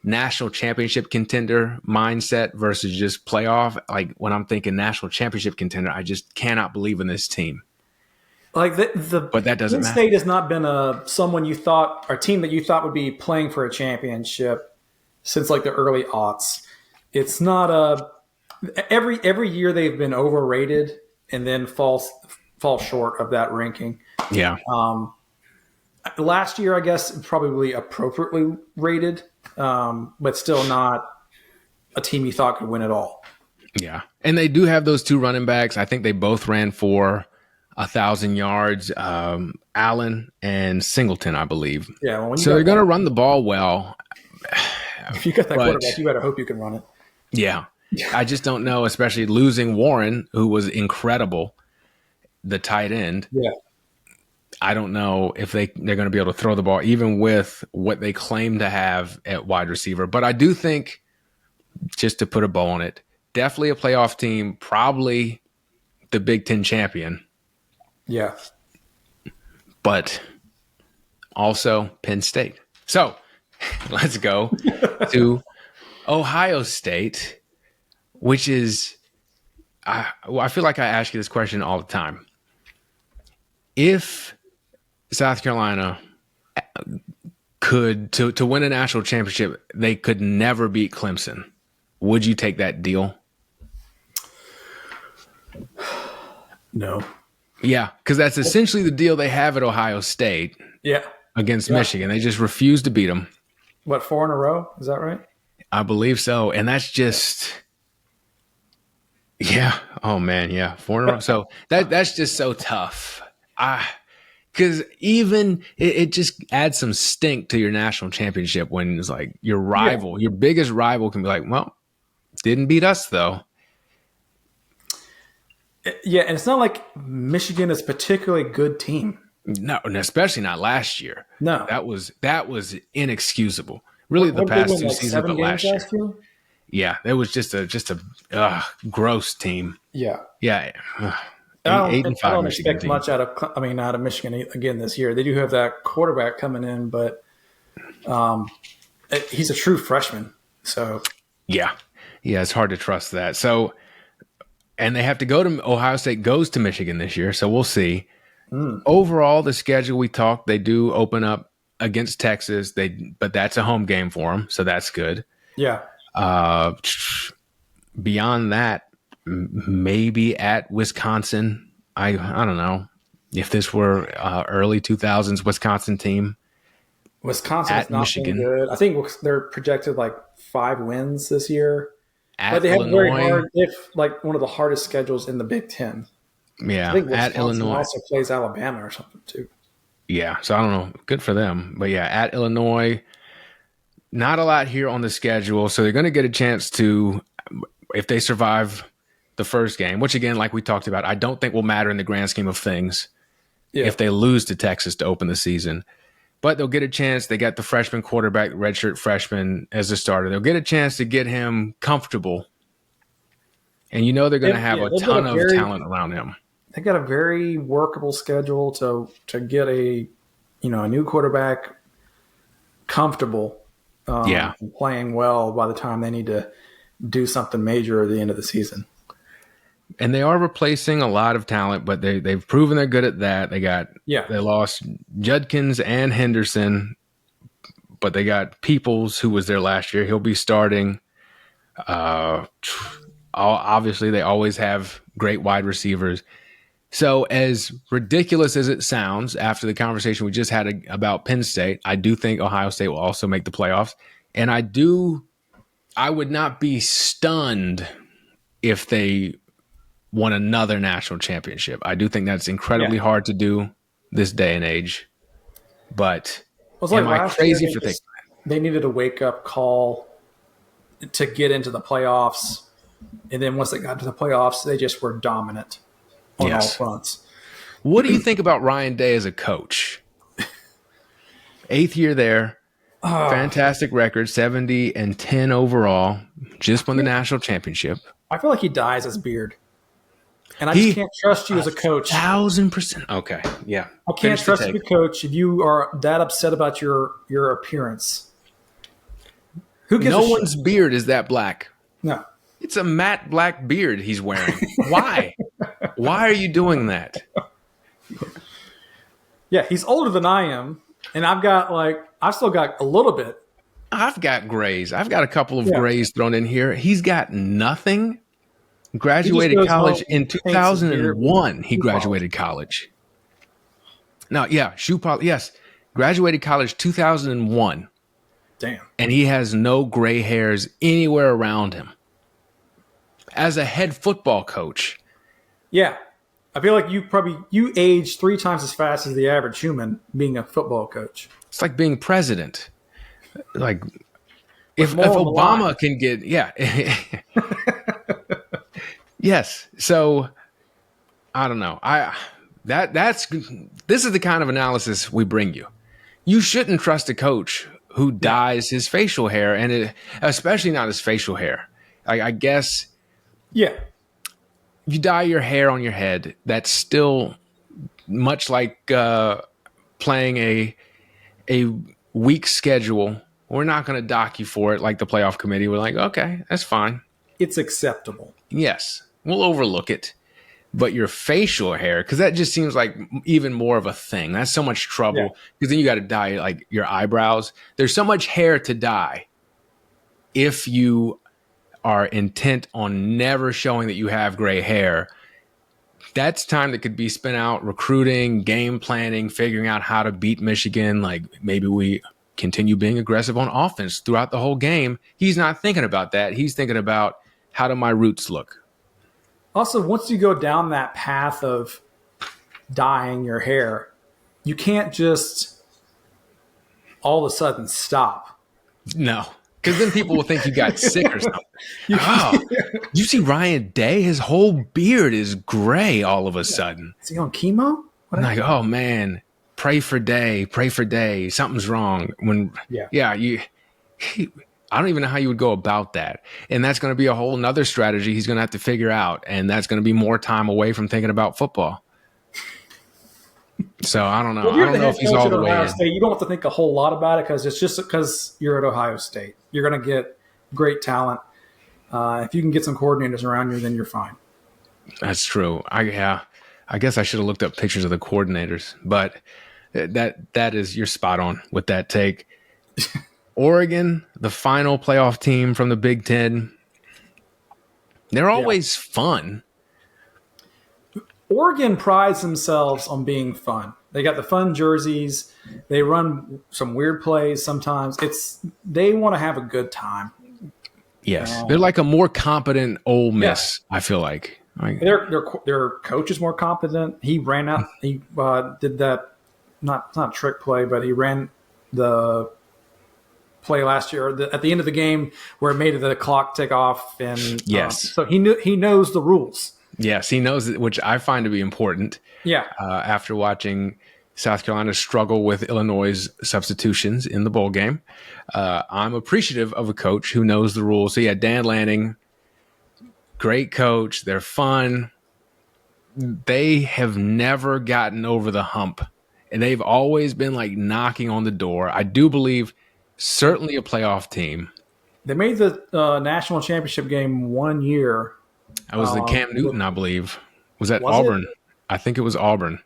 [SPEAKER 1] national championship contender mindset versus just playoff. Like, when I'm thinking national championship contender, I just cannot believe in this team.
[SPEAKER 2] Like,
[SPEAKER 1] but that doesn't matter.
[SPEAKER 2] Penn State has not been a team that you thought would be playing for a championship since like the early aughts. It's not every year they've been overrated and then fall short of that ranking.
[SPEAKER 1] Yeah.
[SPEAKER 2] Last year, I guess, probably appropriately rated, but still not a team you thought could win at all.
[SPEAKER 1] Yeah. And they do have those 2 running backs. I think they both ran for 1,000 yards, Allen and Singleton, I believe.
[SPEAKER 2] Yeah.
[SPEAKER 1] So they're going to run the ball well.
[SPEAKER 2] If you got that quarterback, you better hope you can run it.
[SPEAKER 1] Yeah. I just don't know, especially losing Warren, who was incredible, the tight end.
[SPEAKER 2] Yeah.
[SPEAKER 1] I don't know if they're going to be able to throw the ball, even with what they claim to have at wide receiver. But I do think, just to put a bow on it, definitely a playoff team, probably the Big Ten champion.
[SPEAKER 2] Yeah.
[SPEAKER 1] But also Penn State. So let's go to Ohio State, which is, I feel like I ask you this question all the time. If South Carolina could, to win a national championship, they could never beat Clemson, would you take that deal?
[SPEAKER 2] No.
[SPEAKER 1] Yeah, because that's essentially the deal they have at Ohio State.
[SPEAKER 2] Yeah.
[SPEAKER 1] Against Michigan. They just refuse to beat them.
[SPEAKER 2] What, 4 in a row? Is that right?
[SPEAKER 1] I believe so. And that's just, yeah. Oh, man. Yeah. 4 in a row. So that's just so tough. Because even it just adds some stink to your national championship when it's like your rival, your biggest rival can be like, well, didn't beat us, though.
[SPEAKER 2] Yeah, and it's not like Michigan is a particularly good team.
[SPEAKER 1] No, and especially not last year.
[SPEAKER 2] No.
[SPEAKER 1] That was inexcusable. Really, the past 2 seasons, but last year. Yeah, it was just a gross team.
[SPEAKER 2] Yeah.
[SPEAKER 1] Yeah.
[SPEAKER 2] I don't expect much out of Michigan again this year. They do have that quarterback coming in, but he's a true freshman. So
[SPEAKER 1] yeah, it's hard to trust that. So, and they have to go to Ohio State goes to Michigan this year, so we'll see. Overall, the schedule we talked, they do open up against Texas. But that's a home game for them, so that's good.
[SPEAKER 2] Yeah.
[SPEAKER 1] Beyond that, maybe at Wisconsin. I don't know if this were early 2000s Wisconsin team.
[SPEAKER 2] Wisconsin is not Michigan. Good. I think they're projected like 5 wins this year. But they have very hard, one of the hardest schedules in the Big Ten.
[SPEAKER 1] Yeah,
[SPEAKER 2] I think Wisconsin
[SPEAKER 1] at Illinois
[SPEAKER 2] also plays Alabama or something too.
[SPEAKER 1] Yeah, so I don't know. Good for them. But yeah, at Illinois, not a lot here on the schedule. So they're going to get a chance to, if they survive the first game, which again, like we talked about, I don't think will matter in the grand scheme of things if they lose to Texas to open the season. But they'll get a chance. They got the freshman quarterback, redshirt freshman as a starter. They'll get a chance to get him comfortable. And they're going to have a ton of talent around him.
[SPEAKER 2] They got a very workable schedule to get a new quarterback comfortable, and playing well by the time they need to do something major at the end of the season.
[SPEAKER 1] And they are replacing a lot of talent, but they've proven they're good at that. They lost Judkins and Henderson, but they got Peoples, who was there last year. He'll be starting. Obviously, they always have great wide receivers. So as ridiculous as it sounds after the conversation we just had about Penn State, I do think Ohio State will also make the playoffs. And I would not be stunned if they won another national championship. I do think that's incredibly hard to do this day and age. But am I crazy for thinking that?
[SPEAKER 2] They needed a wake-up call to get into the playoffs. And then once they got to the playoffs, they just were dominant on all fronts.
[SPEAKER 1] What do you think about Ryan Day as a coach? 8th year there. Fantastic record, 70-10 overall. Just won the national championship.
[SPEAKER 2] I feel like he dyes his beard. And I just can't trust you as a coach.
[SPEAKER 1] 1,000%. Okay, yeah.
[SPEAKER 2] I can't trust you as a coach if you are that upset about your appearance. Who gives
[SPEAKER 1] No one's beard is that black.
[SPEAKER 2] No.
[SPEAKER 1] It's a matte black beard he's wearing. Why? Why are you doing that?
[SPEAKER 2] Yeah, he's older than I am, and I've still got a little bit.
[SPEAKER 1] I've got grays. I've got a couple of grays thrown in here. He's got nothing. Graduated college in 2001. He graduated college. No, shoe polish. Yes, graduated college 2001.
[SPEAKER 2] Damn.
[SPEAKER 1] And he has no gray hairs anywhere around him. As a head football coach.
[SPEAKER 2] Yeah. I feel like you age 3 times as fast as the average human being a football coach.
[SPEAKER 1] It's like being president. Like if Obama can get Yes. So I don't know. This is the kind of analysis we bring you. You shouldn't trust a coach who
[SPEAKER 2] No.
[SPEAKER 1] dyes his facial hair, especially not his facial hair. I guess
[SPEAKER 2] Yeah.
[SPEAKER 1] if you dye your hair on your head, that's still much like playing a weak schedule. We're not going to dock you for it like the playoff committee. We're like, okay, that's fine.
[SPEAKER 2] It's acceptable.
[SPEAKER 1] Yes, we'll overlook it. But your facial hair, because that just seems like even more of a thing. That's so much trouble because then you got to dye like your eyebrows. There's so much hair to dye if you are intent on never showing that you have gray hair. That's time that could be spent out recruiting, game planning, figuring out how to beat Michigan. Like maybe we continue being aggressive on offense throughout the whole game. He's not thinking about that. He's thinking about how do my roots look?
[SPEAKER 2] Also, once you go down that path of dyeing your hair, you can't just all of a sudden stop.
[SPEAKER 1] No, because then people will think you got sick or something. You see Ryan Day? His whole beard is gray all of a sudden.
[SPEAKER 2] Is he on chemo?
[SPEAKER 1] I'm like, oh man, pray for Day. Something's wrong. I don't even know how you would go about that. And that's going to be a whole nother strategy he's going to have to figure out. And that's going to be more time away from thinking about football. So I don't know.
[SPEAKER 2] Well,
[SPEAKER 1] I don't know if he's all the way in.
[SPEAKER 2] State, you don't have to think a whole lot about it because it's just because you're at Ohio State. You're going to get great talent. If you can get some coordinators around you, then you're fine.
[SPEAKER 1] That's true. I guess I should have looked up pictures of the coordinators, but that is, you're spot on with that take. Oregon, the final playoff team from the Big Ten. They're always fun.
[SPEAKER 2] Oregon prides themselves on being fun. They got the fun jerseys. They run some weird plays sometimes. They want to have a good time.
[SPEAKER 1] Yes, they're like a more competent Ole Miss. I feel like
[SPEAKER 2] their coach is more competent. He ran out. He did that not trick play, but he ran the play last year at the end of the game where it made the clock tick off. And so he knows the rules.
[SPEAKER 1] Yes, he knows it, which I find to be important.
[SPEAKER 2] Yeah.
[SPEAKER 1] After watching South Carolina struggle with Illinois' substitutions in the bowl game, I'm appreciative of a coach who knows the rules. So yeah, Dan Lanning, great coach. They're fun. They have never gotten over the hump, and they've always been like knocking on the door. I do believe certainly a playoff team.
[SPEAKER 2] They made the national championship game 1 year.
[SPEAKER 1] That was the Cam Newton, I believe. Was that Auburn? It? I think it was Auburn.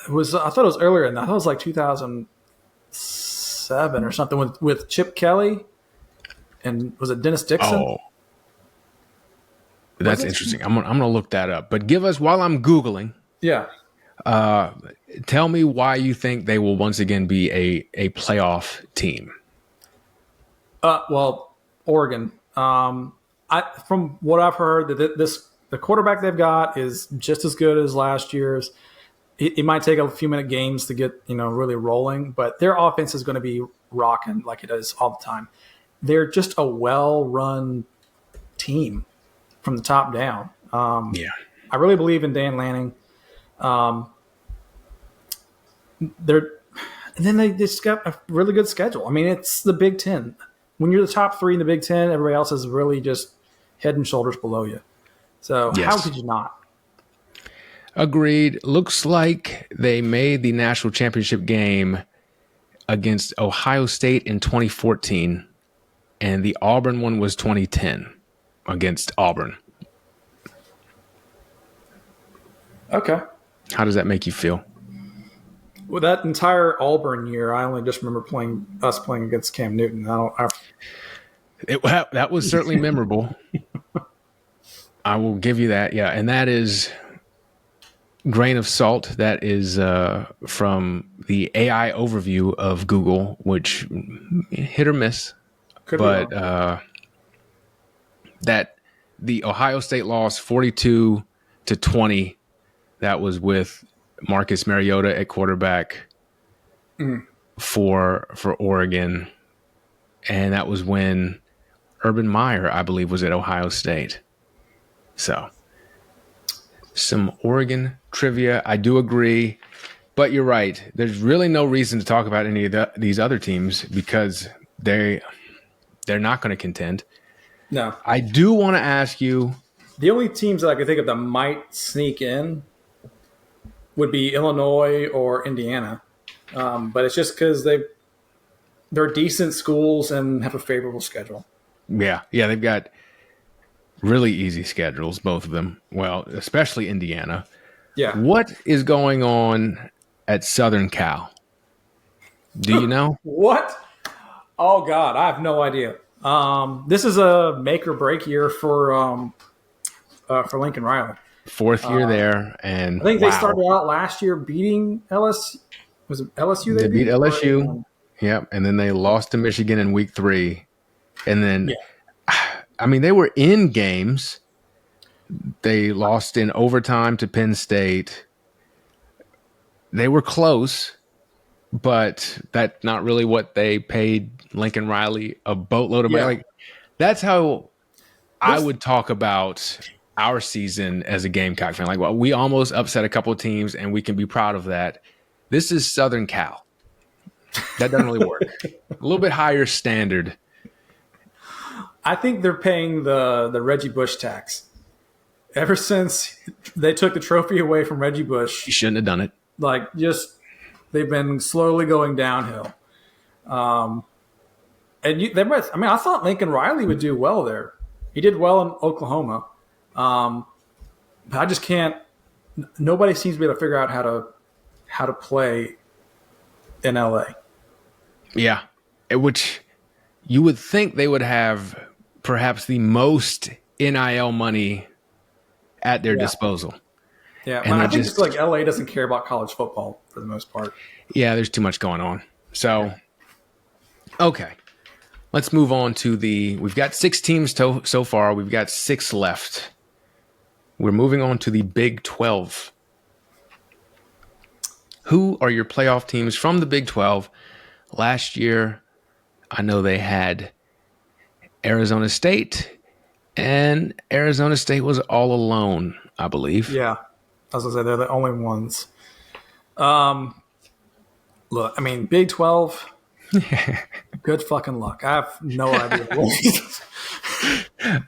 [SPEAKER 2] It was. I thought it was earlier than that. I thought it was like 2007 or something with Chip Kelly, and was it Dennis Dixon?
[SPEAKER 1] Oh, that's interesting. I'm gonna look that up. But give us, while I'm Googling.
[SPEAKER 2] Yeah.
[SPEAKER 1] Tell me why you think they will once again be a playoff team.
[SPEAKER 2] Well, Oregon. From what I've heard, the quarterback they've got is just as good as last year's. It might take a few minute games to get really rolling, but their offense is going to be rocking like it is all the time. They're just a well-run team from the top down. I really believe in Dan Lanning. They just got a really good schedule. I mean, it's the Big Ten. When you're the top three in the Big Ten, everybody else is really just head and shoulders below you. So how could you not?
[SPEAKER 1] Agreed. Looks like they made the national championship game against Ohio State in 2014, and the Auburn one was 2010 against Auburn.
[SPEAKER 2] Okay.
[SPEAKER 1] How does that make you feel?
[SPEAKER 2] Well, that entire Auburn year, I only just remember us playing against Cam Newton.
[SPEAKER 1] That was certainly memorable. I will give you that. Yeah, and that is grain of salt. That is from the AI overview of Google, which hit or miss. But that the Ohio State loss 42-20. That was with Marcus Mariota at quarterback for Oregon. And that was when Urban Meyer, I believe, was at Ohio State. So some Oregon trivia. I do agree, but you're right. There's really no reason to talk about any of these other teams because they're not going to contend.
[SPEAKER 2] No.
[SPEAKER 1] I do want to ask you.
[SPEAKER 2] The only teams that I could think of that might sneak in would be Illinois or Indiana. But it's just because they're decent schools and have a favorable schedule.
[SPEAKER 1] Yeah, they've got really easy schedules, both of them. Well, especially Indiana.
[SPEAKER 2] Yeah.
[SPEAKER 1] What is going on at Southern Cal? Do you know?
[SPEAKER 2] What? Oh, God, I have no idea. This is a make or break year for Lincoln Riley.
[SPEAKER 1] Fourth year there, and
[SPEAKER 2] I think they started out last year beating LSU. Was it LSU
[SPEAKER 1] they beat LSU? Yep, and then they lost to Michigan in week 3. And then, I mean, they were in games. They lost in overtime to Penn State. They were close, but that's not really what they paid Lincoln Riley a boatload of money. Like, that's how I would talk about our season as a Gamecock fan. Like, well, we almost upset a couple of teams, and we can be proud of that. This is Southern Cal. That doesn't really work. A little bit higher standard.
[SPEAKER 2] I think they're paying the Reggie Bush tax. Ever since they took the trophy away from Reggie Bush,
[SPEAKER 1] You shouldn't have done it.
[SPEAKER 2] like they've been slowly going downhill. And I thought Lincoln Riley would do well there. He did well in Oklahoma, but I just can't. Nobody seems to be able to figure out how to play in LA.
[SPEAKER 1] Yeah, which you would think they would have perhaps the most NIL money at their disposal.
[SPEAKER 2] Yeah, and I think just like LA doesn't care about college football for the most part.
[SPEAKER 1] Yeah, there's too much going on. So, okay, let's move on to we've got 6 teams so far. We've got 6 left. We're moving on to the Big 12. Who are your playoff teams from the Big 12? Last year, I know they had Arizona State, and Arizona State was all alone, I believe.
[SPEAKER 2] Yeah, I was going to say they're the only ones. Look, I mean, Big 12, good fucking luck. I have no idea.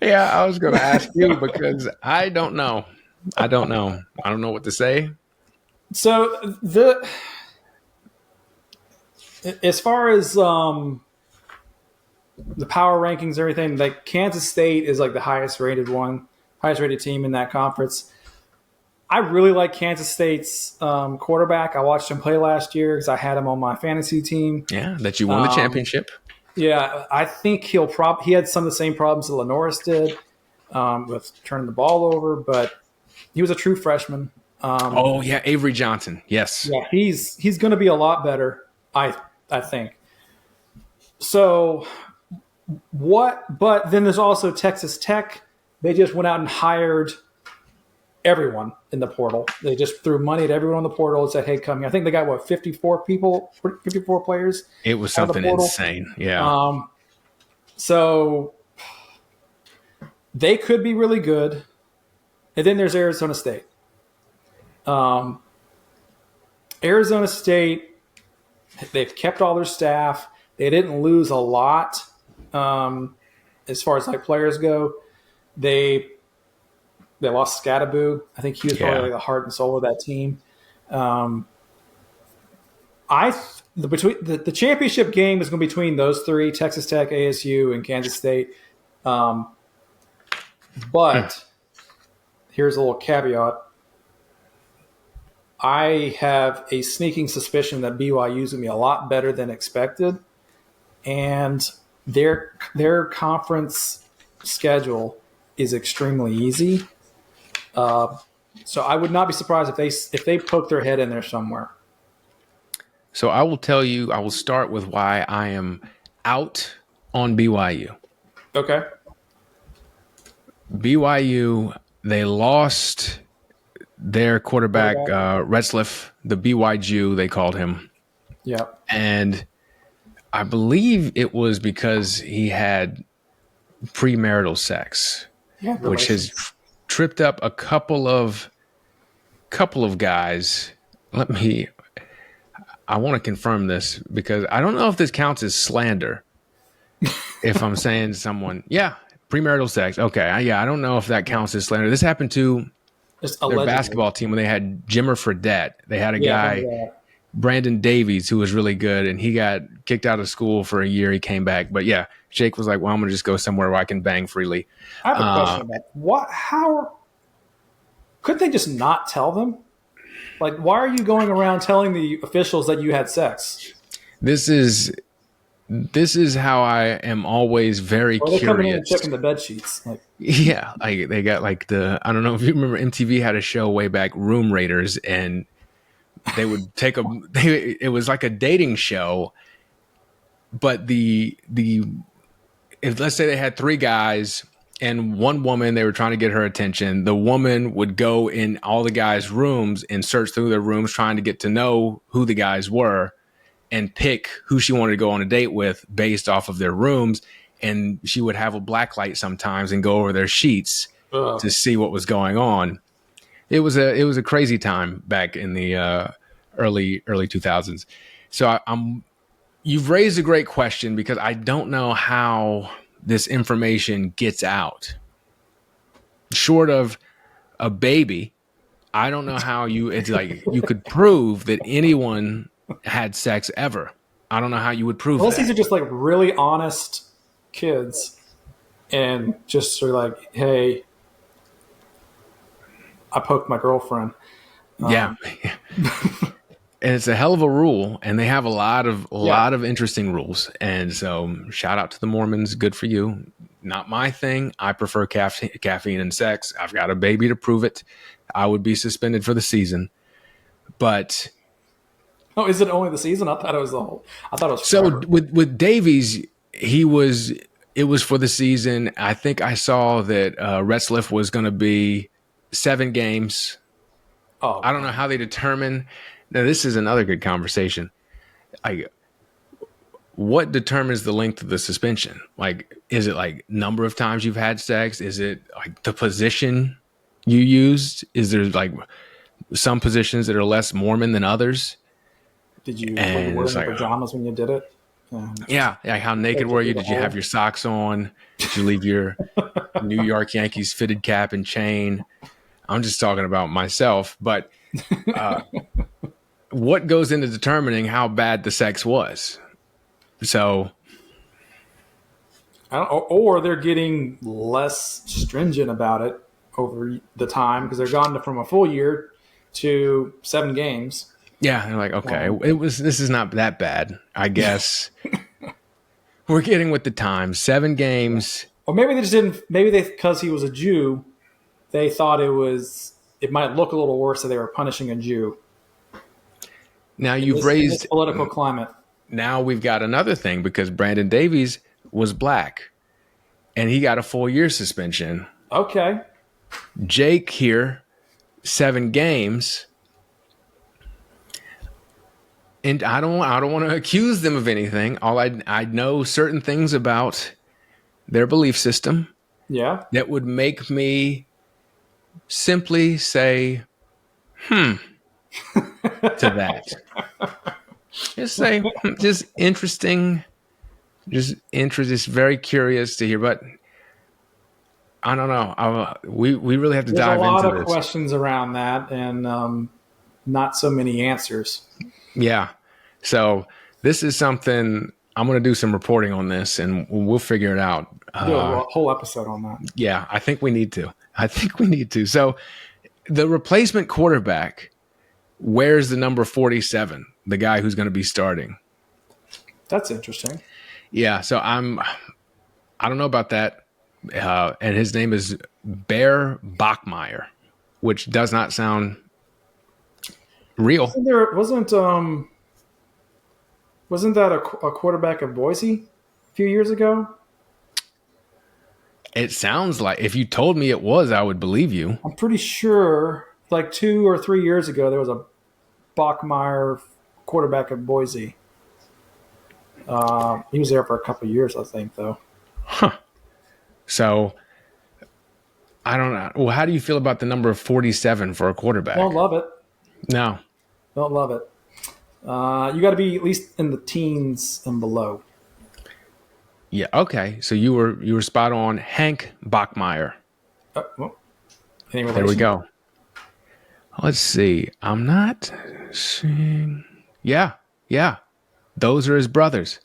[SPEAKER 1] Yeah, I was going to ask you because I don't know. I don't know what to say.
[SPEAKER 2] So as far as the power rankings and everything, like Kansas State is like the highest rated team in that conference. I really like Kansas State's quarterback. I watched him play last year because I had him on my fantasy team.
[SPEAKER 1] Yeah, that you won the championship.
[SPEAKER 2] Yeah, I think he had some of the same problems that Lenoris did with turning the ball over, but he was a true freshman.
[SPEAKER 1] Avery Johnson. Yes.
[SPEAKER 2] Yeah, he's going to be a lot better, I think. So but then there's also Texas Tech. They just went out and hired everyone in the portal. They just threw money at everyone in the portal and said, "Hey, come here." I think they got 54 players.
[SPEAKER 1] It was something insane. Yeah.
[SPEAKER 2] So they could be really good. And then there's Arizona State. Arizona State, they've kept all their staff. They didn't lose a lot as far as like players go. They lost Scattaboo. I think he was probably like the heart and soul of that team. The championship game is going to be between those 3: Texas Tech, ASU, and Kansas State. But here's a little caveat. I have a sneaking suspicion that BYU is going to be a lot better than expected, and their conference schedule is extremely easy. So I would not be surprised if they poke their head in there somewhere.
[SPEAKER 1] So I will tell you, I will start with why I am out on BYU.
[SPEAKER 2] Okay.
[SPEAKER 1] BYU, they lost their quarterback, Retzlaff, the BY Jew, they called him.
[SPEAKER 2] Yeah.
[SPEAKER 1] And I believe it was because he had premarital sex, which has tripped up a couple of couple of guys. I want to confirm this because I don't know if this counts as slander. If I'm saying to someone, yeah, premarital sex. Okay. Yeah. I don't know if that counts as slander. This happened to
[SPEAKER 2] Just
[SPEAKER 1] their
[SPEAKER 2] allegedly.
[SPEAKER 1] basketball team when they had Jimmer Fredette. They had a
[SPEAKER 2] Yeah, I remember
[SPEAKER 1] guy,
[SPEAKER 2] that.
[SPEAKER 1] Brandon Davies, who was really good, and he got kicked out of school for a year. He came back. But yeah, Jake was like, well, I'm going to just go somewhere where I can bang freely.
[SPEAKER 2] I have a question about what. How could they just not tell them? Like, why are you going around telling the officials that you had sex?
[SPEAKER 1] This is how I am always very
[SPEAKER 2] Or are they coming in and
[SPEAKER 1] curious.
[SPEAKER 2] checking the bed sheets? Like,
[SPEAKER 1] Yeah, like they got like I don't know if you remember MTV had a show way back, Room Raiders, and they would it was like a dating show, but if let's say they had three guys and one woman, they were trying to get her attention. The woman would go in all the guys' rooms and search through their rooms trying to get to know who the guys were and pick who she wanted to go on a date with based off of their rooms. And she would have a black light sometimes and go over their sheets to see what was going on. It was a crazy time back in the early 2000s. So you've raised a great question because I don't know how this information gets out. Short of a baby, I don't know how it's like you could prove that anyone had sex ever. I don't know how you would prove
[SPEAKER 2] unless
[SPEAKER 1] that.
[SPEAKER 2] these are just like really honest kids and just sort of like, hey, I poked my girlfriend.
[SPEAKER 1] Yeah. And it's a hell of a rule, and they have a lot of interesting rules. And so, shout out to the Mormons. Good for you. Not my thing. I prefer caffeine and sex. I've got a baby to prove it. I would be suspended for the season. But
[SPEAKER 2] Oh, is it only the season? I thought it was the whole. I thought it was
[SPEAKER 1] so
[SPEAKER 2] forever.
[SPEAKER 1] with Davies, it was for the season. I think I saw that Retzliff was going to be 7 games.
[SPEAKER 2] Oh,
[SPEAKER 1] I don't know how they determine. Now, this is another good conversation. What determines the length of the suspension? Like, is it like number of times you've had sex? Is it like the position you used? Is there like some positions that are less Mormon than others?
[SPEAKER 2] were you
[SPEAKER 1] And
[SPEAKER 2] wearing
[SPEAKER 1] it's
[SPEAKER 2] your
[SPEAKER 1] like,
[SPEAKER 2] pajamas when you did it?
[SPEAKER 1] yeah, like how naked were you? Did you have your socks on? Did you leave your New York Yankees fitted cap and chain? I'm just talking about myself, but what goes into determining how bad the sex was? So,
[SPEAKER 2] Or they're getting less stringent about it over the time because they're gone from a full year to 7 games.
[SPEAKER 1] yeah, they're like, okay, this is not that bad. I guess we're getting with the times. 7 games.
[SPEAKER 2] Or maybe they just didn't. Maybe because he was a Jew, they thought it might look a little worse that they were punishing a Jew.
[SPEAKER 1] Now
[SPEAKER 2] In
[SPEAKER 1] you've
[SPEAKER 2] in this
[SPEAKER 1] raised,
[SPEAKER 2] political climate.
[SPEAKER 1] now we've got another thing because Brandon Davies was black and he got a full year suspension.
[SPEAKER 2] Okay.
[SPEAKER 1] Jake here, 7 games. And I don't want to accuse them of anything. I know certain things about their belief system
[SPEAKER 2] Yeah.
[SPEAKER 1] that would make me simply say, to that. Just say, just interesting, just very curious to hear. But I don't know. We really have to
[SPEAKER 2] There's a
[SPEAKER 1] dive
[SPEAKER 2] lot
[SPEAKER 1] into
[SPEAKER 2] of
[SPEAKER 1] this.
[SPEAKER 2] questions around that, and not so many answers.
[SPEAKER 1] Yeah. So this is something I'm going to do some reporting on this, and we'll figure it out.
[SPEAKER 2] Do a whole episode on that.
[SPEAKER 1] Yeah, I think we need to. So the replacement quarterback wears the number 47, the guy who's going to be starting.
[SPEAKER 2] That's interesting.
[SPEAKER 1] Yeah, so I don't know about that. And his name is Bear Bachmeyer, which does not sound real.
[SPEAKER 2] Wasn't that a quarterback of Boise a few years ago?
[SPEAKER 1] It sounds like if you told me it was, I would believe you.
[SPEAKER 2] I'm pretty sure like 2 or 3 years ago there was a Bachmeyer quarterback of Boise. He was there for a couple of years, I think, though.
[SPEAKER 1] So I don't know. Well, how do you feel about the number of 47 for a
[SPEAKER 2] Don't
[SPEAKER 1] quarterback?
[SPEAKER 2] love it.
[SPEAKER 1] No.
[SPEAKER 2] Don't love it. You got to be at least in the teens and below.
[SPEAKER 1] Yeah. Okay. So you were spot on. Hank Bachmeier.
[SPEAKER 2] Well, any
[SPEAKER 1] There we
[SPEAKER 2] relation?
[SPEAKER 1] go. Let's see. I'm not seeing. Yeah. Yeah. Those are his brothers.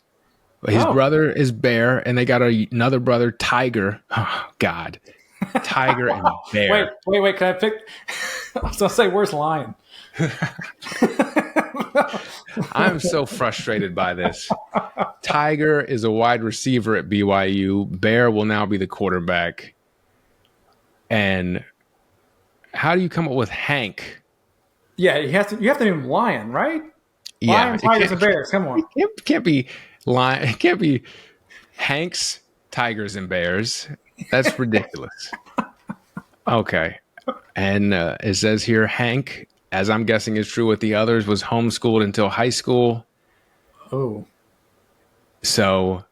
[SPEAKER 1] His
[SPEAKER 2] Oh,
[SPEAKER 1] brother is Bear, and they got another brother, Tiger. Oh, God. Tiger and
[SPEAKER 2] wait.
[SPEAKER 1] Bear.
[SPEAKER 2] Can I pick? I was gonna say, where's Lion?
[SPEAKER 1] I'm so frustrated by this. Tiger is a wide receiver at BYU. Bear will now be the quarterback. And how do you come up with Hank?
[SPEAKER 2] Yeah, you have to name him Lion, right?
[SPEAKER 1] Yeah,
[SPEAKER 2] Lion, Tigers, and Bears. Come on.
[SPEAKER 1] it can't be lion. It can't be Hanks, Tigers, and Bears. That's ridiculous. Okay, and it says here Hank, as I'm guessing is true with the others, was homeschooled until high school.
[SPEAKER 2] Oh,
[SPEAKER 1] So,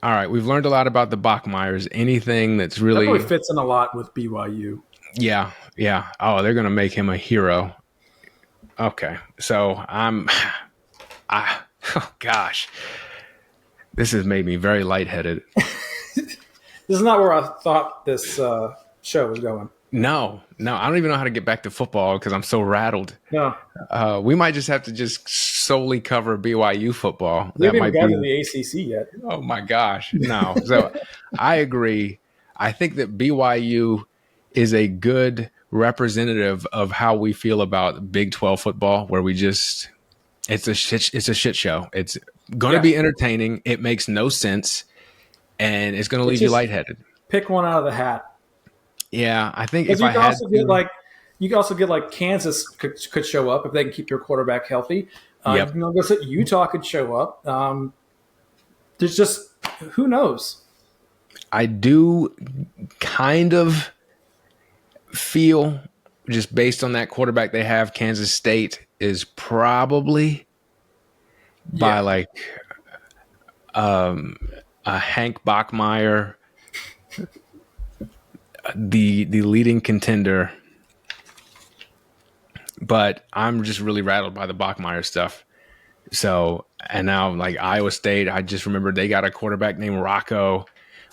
[SPEAKER 1] all right, we've learned a lot about the Bachmeyers. Anything that's
[SPEAKER 2] that
[SPEAKER 1] really,
[SPEAKER 2] probably fits in a lot with BYU.
[SPEAKER 1] yeah. Oh, they're gonna make him a hero. Okay, so oh gosh, this has made me very lightheaded.
[SPEAKER 2] This is not where I thought this show was going.
[SPEAKER 1] No, I don't even know how to get back to football because I'm so rattled.
[SPEAKER 2] No,
[SPEAKER 1] We might just have to just solely cover BYU football.
[SPEAKER 2] we
[SPEAKER 1] That
[SPEAKER 2] haven't
[SPEAKER 1] might
[SPEAKER 2] even
[SPEAKER 1] be.
[SPEAKER 2] gotten to the ACC yet.
[SPEAKER 1] Oh my gosh, no. So I agree. I think that BYU is a good representative of how we feel about Big 12 football, where we just it's a shit show. It's going to
[SPEAKER 2] Yeah.
[SPEAKER 1] be entertaining. It makes no sense, and it's going to leave you
[SPEAKER 2] just-
[SPEAKER 1] lightheaded.
[SPEAKER 2] Pick one out of the hat.
[SPEAKER 1] Yeah, I think if
[SPEAKER 2] Because you
[SPEAKER 1] I
[SPEAKER 2] can
[SPEAKER 1] had
[SPEAKER 2] also
[SPEAKER 1] to,
[SPEAKER 2] get like Kansas could show up if they can keep their quarterback healthy.
[SPEAKER 1] Yep.
[SPEAKER 2] Utah could show up. There's just who knows.
[SPEAKER 1] I do kind of feel, just based on that quarterback they have, Kansas State is probably by like a Hank Bachmeier, the leading contender. But I'm just really rattled by the Bachmeier stuff. So, and now like Iowa State, I just remembered they got a quarterback named Rocco.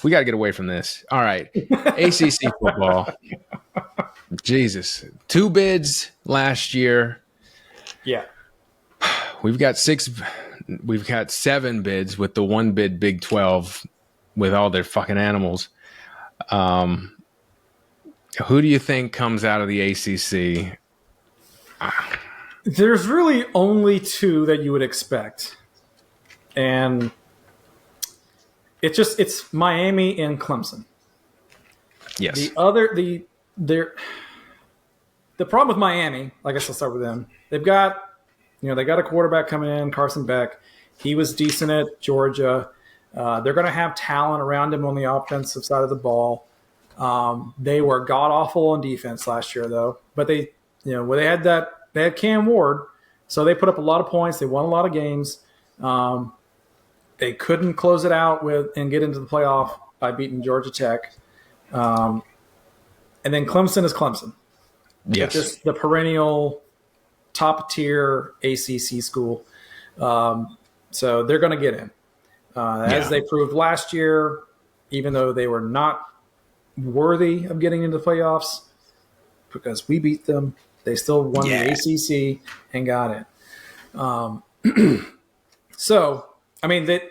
[SPEAKER 1] We got to get away from this. All right. ACC football. Jesus. 2 bids last year.
[SPEAKER 2] Yeah.
[SPEAKER 1] We've got 7 bids with the 1 bid Big 12 with all their fucking animals. Who do you think comes out of the ACC?
[SPEAKER 2] There's really only 2 that you would expect. And it's Miami and Clemson.
[SPEAKER 1] Yes.
[SPEAKER 2] The problem with Miami, I guess I'll start with them. They got a quarterback coming in, Carson Beck. He was decent at Georgia. They're going to have talent around him on the offensive side of the ball. They were god awful on defense last year, though. But they had Cam Ward, so they put up a lot of points. They won a lot of games. They couldn't close it out and get into the playoff by beating Georgia Tech. And then Clemson is Clemson.
[SPEAKER 1] Yes.
[SPEAKER 2] They're just the perennial top tier ACC school. So they're going to get in. As they proved last year, even though they were not worthy of getting into the playoffs because we beat them, they still won the ACC and got in. So, I mean, the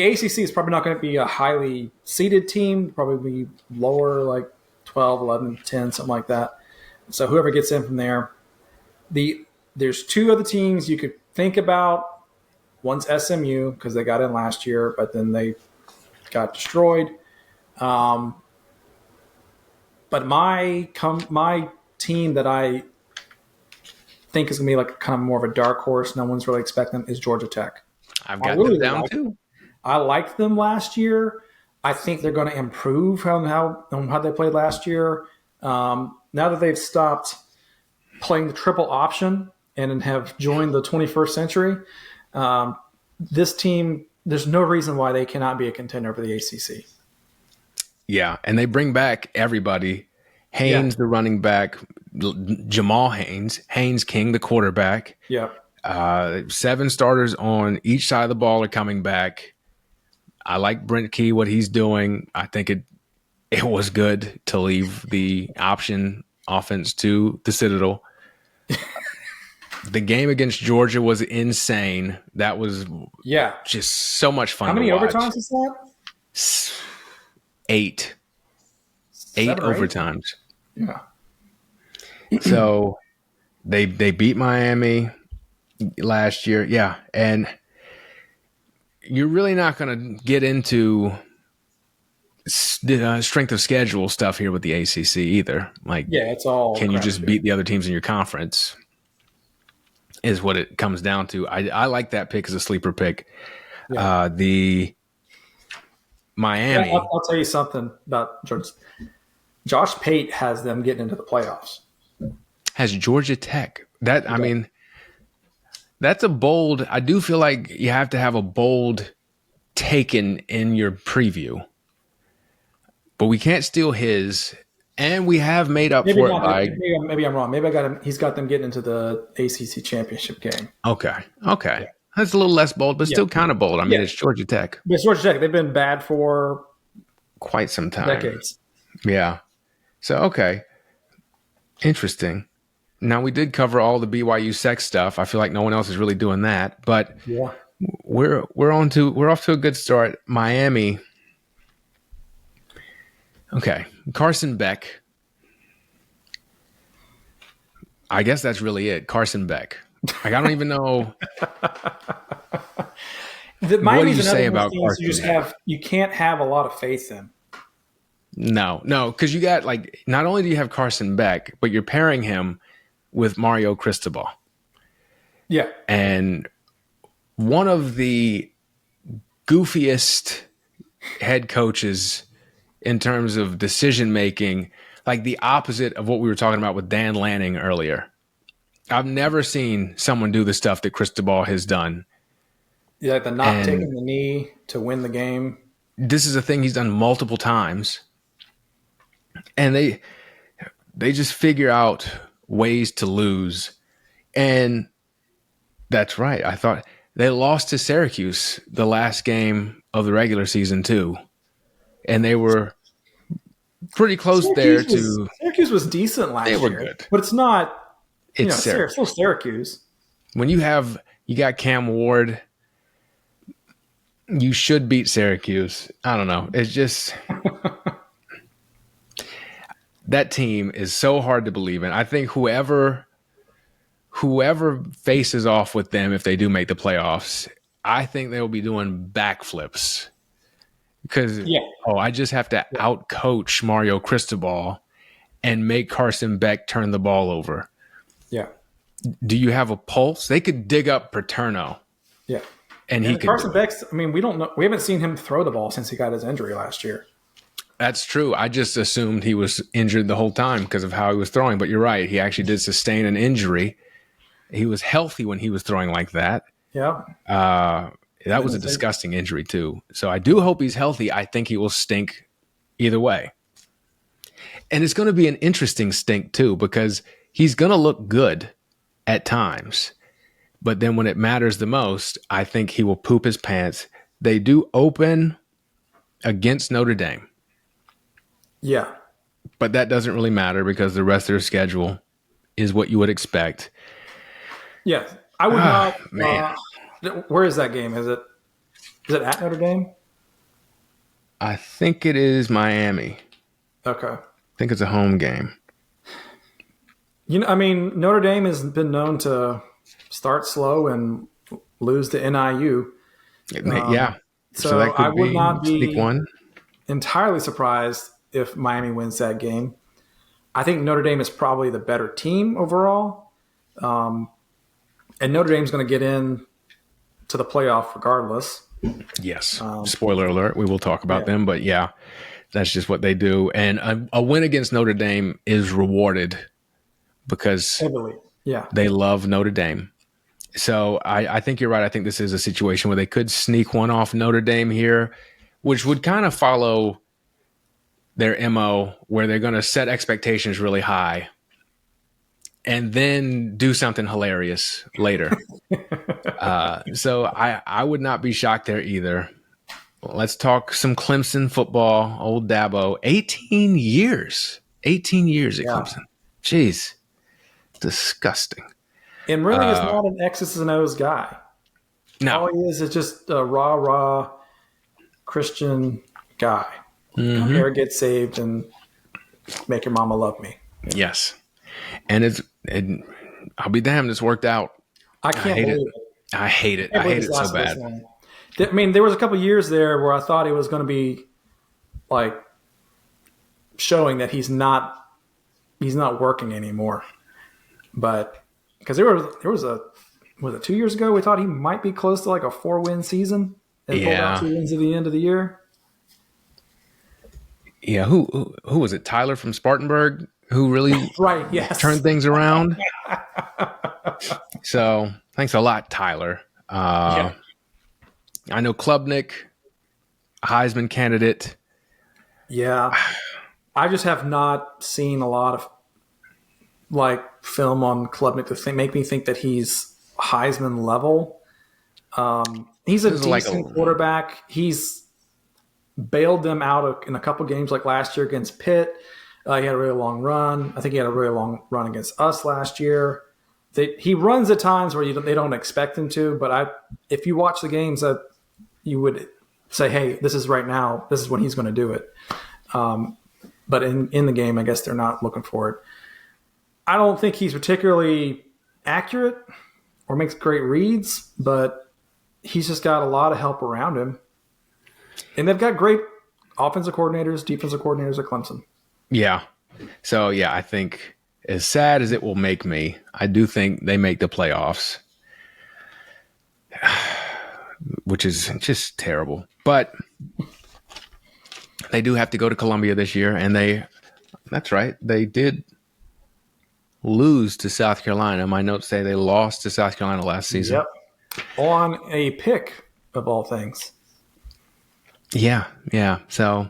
[SPEAKER 2] ACC is probably not going to be a highly seeded team, probably be lower, like 12, 11, 10, something like that. So whoever gets in from there. There's 2 other teams you could think about. One's SMU because they got in last year, but then they got destroyed. But my team that I think is going to be like kind of more of a dark horse, no one's really expecting them, is Georgia Tech.
[SPEAKER 1] I've got them down too.
[SPEAKER 2] I liked them last year. I think they're going to improve on how they played last year. Now that they've stopped playing the triple option and have joined the 21st century, this team, there's no reason why they cannot be a contender for the ACC.
[SPEAKER 1] Yeah, and they bring back everybody.
[SPEAKER 2] Yeah.
[SPEAKER 1] Haynes, the running back, Jamal Haynes King, the quarterback.
[SPEAKER 2] Yeah.
[SPEAKER 1] 7 starters on each side of the ball are coming back. I like Brent Key, what he's doing. I think it was good to leave the option offense to the Citadel. The game against Georgia was insane. That was
[SPEAKER 2] Yeah.
[SPEAKER 1] just so much fun
[SPEAKER 2] How
[SPEAKER 1] to
[SPEAKER 2] many
[SPEAKER 1] watch.
[SPEAKER 2] overtimes is that?
[SPEAKER 1] 8
[SPEAKER 2] 7 or 8?
[SPEAKER 1] overtimes.
[SPEAKER 2] Yeah.
[SPEAKER 1] So they beat Miami last year. Yeah, and you're really not going to get into strength of schedule stuff here with the ACC either. Like,
[SPEAKER 2] Yeah, it's all
[SPEAKER 1] can you just
[SPEAKER 2] crapshoot.
[SPEAKER 1] beat the other teams in your conference? Is what it comes down to. I like that pick as a sleeper pick.
[SPEAKER 2] Yeah.
[SPEAKER 1] The Miami
[SPEAKER 2] I'll tell you something about Georgia. Josh Pate has them getting into the playoffs.
[SPEAKER 1] has Georgia Tech. I mean, that's a bold. I do feel like you have to have a bold taken in your preview, but we can't steal his. And we have made up
[SPEAKER 2] Maybe
[SPEAKER 1] for it
[SPEAKER 2] not.
[SPEAKER 1] by
[SPEAKER 2] Maybe I'm wrong. Maybe I got him. He's got them getting into the ACC championship game.
[SPEAKER 1] okay.
[SPEAKER 2] Yeah.
[SPEAKER 1] That's a little less bold, but still kind of bold. I mean,
[SPEAKER 2] Yeah.
[SPEAKER 1] it's Georgia Tech.
[SPEAKER 2] But it's Georgia Tech. They've been bad for
[SPEAKER 1] Quite some time.
[SPEAKER 2] decades.
[SPEAKER 1] Yeah. So, okay. Interesting. Now, we did cover all the BYU sex stuff. I feel like no one else is really doing that, but
[SPEAKER 2] Yeah.
[SPEAKER 1] we're off to a good start. Miami. Okay. Carson Beck. I guess that's really it. Carson Beck. Like, I don't even know. What do you say about Carson?
[SPEAKER 2] You can't have a lot of faith in.
[SPEAKER 1] No, because you got like not only do you have Carson Beck, but you're pairing him with Mario Cristobal,
[SPEAKER 2] Yeah.
[SPEAKER 1] and one of the goofiest head coaches in terms of decision making, like the opposite of what we were talking about with Dan Lanning earlier. I've never seen someone do the stuff that Cristobal has done.
[SPEAKER 2] Yeah, like the not taking the knee to win the game.
[SPEAKER 1] This is a thing he's done multiple times. And they just figure out ways to lose. And that's right. I thought they lost to Syracuse the last game of the regular season too. And they were pretty close
[SPEAKER 2] Syracuse was decent last year.
[SPEAKER 1] They were good.
[SPEAKER 2] But it's not
[SPEAKER 1] Syracuse.
[SPEAKER 2] still Syracuse.
[SPEAKER 1] When you got Cam Ward, you should beat Syracuse. I don't know. It's just that team is so hard to believe in. I think whoever faces off with them, if they do make the playoffs, I think they will be doing backflips because I just have to out-coach Mario Cristobal and make Carson Beck turn the ball over.
[SPEAKER 2] Yeah.
[SPEAKER 1] Do you have a pulse? They could dig up Paterno.
[SPEAKER 2] Yeah.
[SPEAKER 1] And he could.
[SPEAKER 2] Carson Beck's, I mean, we don't know. We haven't seen him throw the ball since he got his injury last year.
[SPEAKER 1] That's true. I just assumed he was injured the whole time because of how he was throwing. But you're right. He actually did sustain an injury. He was healthy when he was throwing like that.
[SPEAKER 2] Yeah.
[SPEAKER 1] That was a disgusting injury too. So I do hope he's healthy. I think he will stink either way. And it's going to be an interesting stink too because he's going to look good at times. But then when it matters the most, I think he will poop his pants. They do open against Notre Dame.
[SPEAKER 2] Yeah.
[SPEAKER 1] But that doesn't really matter because the rest of their schedule is what you would expect.
[SPEAKER 2] Yeah. I would not.
[SPEAKER 1] Man.
[SPEAKER 2] Where is that game? Is it at Notre Dame?
[SPEAKER 1] I think it is Miami.
[SPEAKER 2] Okay.
[SPEAKER 1] I think it's a home game.
[SPEAKER 2] I mean, Notre Dame has been known to start slow and lose to NIU.
[SPEAKER 1] Yeah.
[SPEAKER 2] So
[SPEAKER 1] that could
[SPEAKER 2] I would not be
[SPEAKER 1] one.
[SPEAKER 2] entirely surprised if Miami wins that game. I think Notre Dame is probably the better team overall. And Notre Dame's going to get in to the playoff regardless.
[SPEAKER 1] Yes. Spoiler alert. We will talk about them. But yeah, that's just what they do. And a win against Notre Dame is rewarded because
[SPEAKER 2] heavily. Yeah.
[SPEAKER 1] They love Notre Dame. So I think you're right. I think this is a situation where they could sneak one off Notre Dame here, which would kind of follow their MO where they're going to set expectations really high and then do something hilarious later. So I would not be shocked there either. Let's talk some Clemson football. Old Dabo, 18 years at Clemson. Jeez, disgusting.
[SPEAKER 2] And really is not an X's and O's guy.
[SPEAKER 1] No.
[SPEAKER 2] All he is just a rah-rah Christian guy. Come here, get saved, and make your mama love me.
[SPEAKER 1] Yes. And I'll be damned, it's worked out.
[SPEAKER 2] I can't believe it.
[SPEAKER 1] I hate it. I hate it so bad.
[SPEAKER 2] I mean, there was a couple years there where I thought he was going to be like showing that he's not working anymore. But because there was it 2 years ago we thought he might be close to like a 4-win season and pulled out 2 wins at the end of the year.
[SPEAKER 1] Yeah, who was it? Tyler from Spartanburg who really turned things around. So thanks a lot, Tyler. I know Klubnik, Heisman candidate.
[SPEAKER 2] Yeah. I just have not seen a lot of like film on Klubnik to make me think that he's Heisman level. He's a decent quarterback. He's bailed them out in a couple games like last year against Pitt. He had a really long run. I think he had a really long run against us last year. He runs at times where they don't expect him to, but if you watch the games, that you would say, hey, this is right now. This is when he's going to do it. But in the game, I guess they're not looking for it. I don't think he's particularly accurate or makes great reads, but he's just got a lot of help around him. And they've got great offensive coordinators, defensive coordinators at Clemson.
[SPEAKER 1] Yeah. So, I think as sad as it will make me, I do think they make the playoffs, which is just terrible. But they do have to go to Columbia this year, and that's right, they did lose to South Carolina. My notes say they lost to South Carolina last season.
[SPEAKER 2] Yep. On a pick, of all things.
[SPEAKER 1] Yeah. So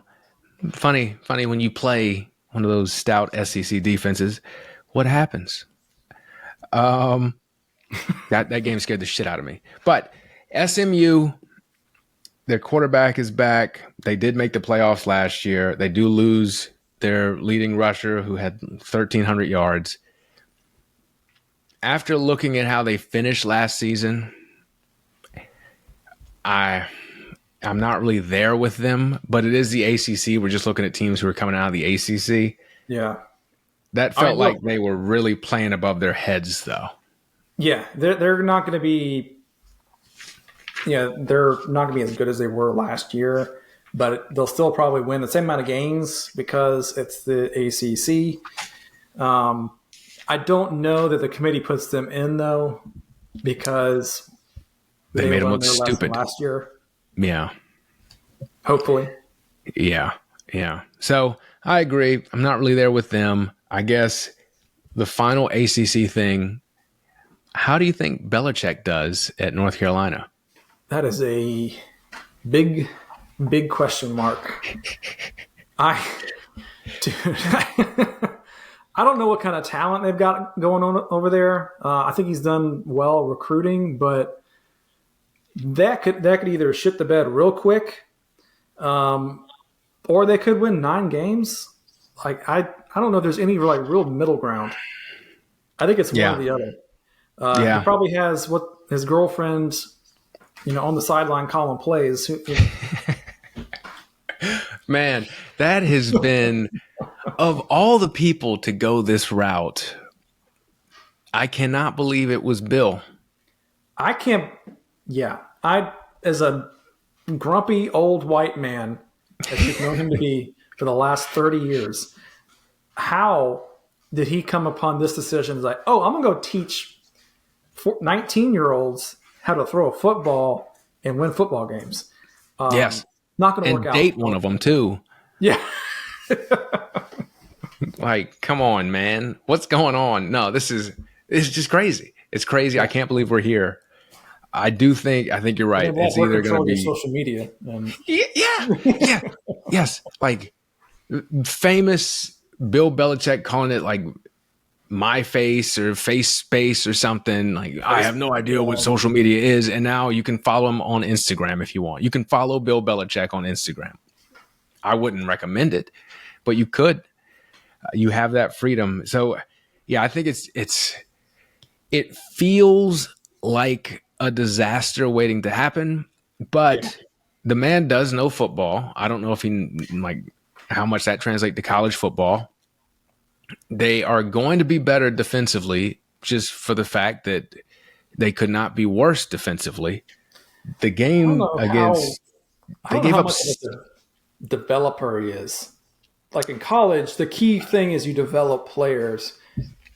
[SPEAKER 1] funny when you play one of those stout SEC defenses, what happens? That game scared the shit out of me. But SMU, their quarterback is back. They did make the playoffs last year. They do lose their leading rusher who had 1,300 yards. After looking at how they finished last season, I'm not really there with them, but it is the ACC. We're just looking at teams who are coming out of the ACC.
[SPEAKER 2] Yeah.
[SPEAKER 1] That felt like they were really playing above their heads, though.
[SPEAKER 2] Yeah, they're not going to be they're not going to be as good as they were last year, but they'll still probably win the same amount of games because it's the ACC. I don't know that the committee puts them in, though, because
[SPEAKER 1] they made them look stupid
[SPEAKER 2] last year.
[SPEAKER 1] Yeah.
[SPEAKER 2] Hopefully.
[SPEAKER 1] Yeah. So I agree. I'm not really there with them. I guess the final ACC thing, how do you think Belichick does at North Carolina?
[SPEAKER 2] That is a big, big question mark. I don't know what kind of talent they've got going on over there. I think he's done well recruiting, but that could either shit the bed real quick, or they could win 9 games. Like I don't know if there's any like real middle ground. I think it's one or the other. He probably has what his girlfriend, on the sideline calling plays.
[SPEAKER 1] Man, that has been of all the people to go this route. I cannot believe it was Bill.
[SPEAKER 2] I can't. Yeah, as a grumpy old white man, as you've known him to be for the last 30 years, how did he come upon this decision? It's like, I'm going to go teach 19-year-olds how to throw a football and win football games.
[SPEAKER 1] Yes.
[SPEAKER 2] Not going to work out.
[SPEAKER 1] And date one of them, too.
[SPEAKER 2] Yeah.
[SPEAKER 1] Like, come on, man. What's going on? No, it's just crazy. It's crazy. I can't believe we're here. I think you're right. It's either going to be
[SPEAKER 2] social media.
[SPEAKER 1] Yeah. Yes. Like, famous Bill Belichick calling it like my face or face space or something. Like, I have no idea what social media is. And now you can follow him on Instagram if you want. You can follow Bill Belichick on Instagram. I wouldn't recommend it, but you could. You have that freedom. So, yeah, I think it feels like a disaster waiting to happen, but the man does know football. I don't know if he like how much that translates to college football. They are going to be better defensively just for the fact that they could not be worse defensively. The game against
[SPEAKER 2] I
[SPEAKER 1] they
[SPEAKER 2] don't know
[SPEAKER 1] gave
[SPEAKER 2] how
[SPEAKER 1] up
[SPEAKER 2] much of a developer he is. Like in college, the key thing is you develop players.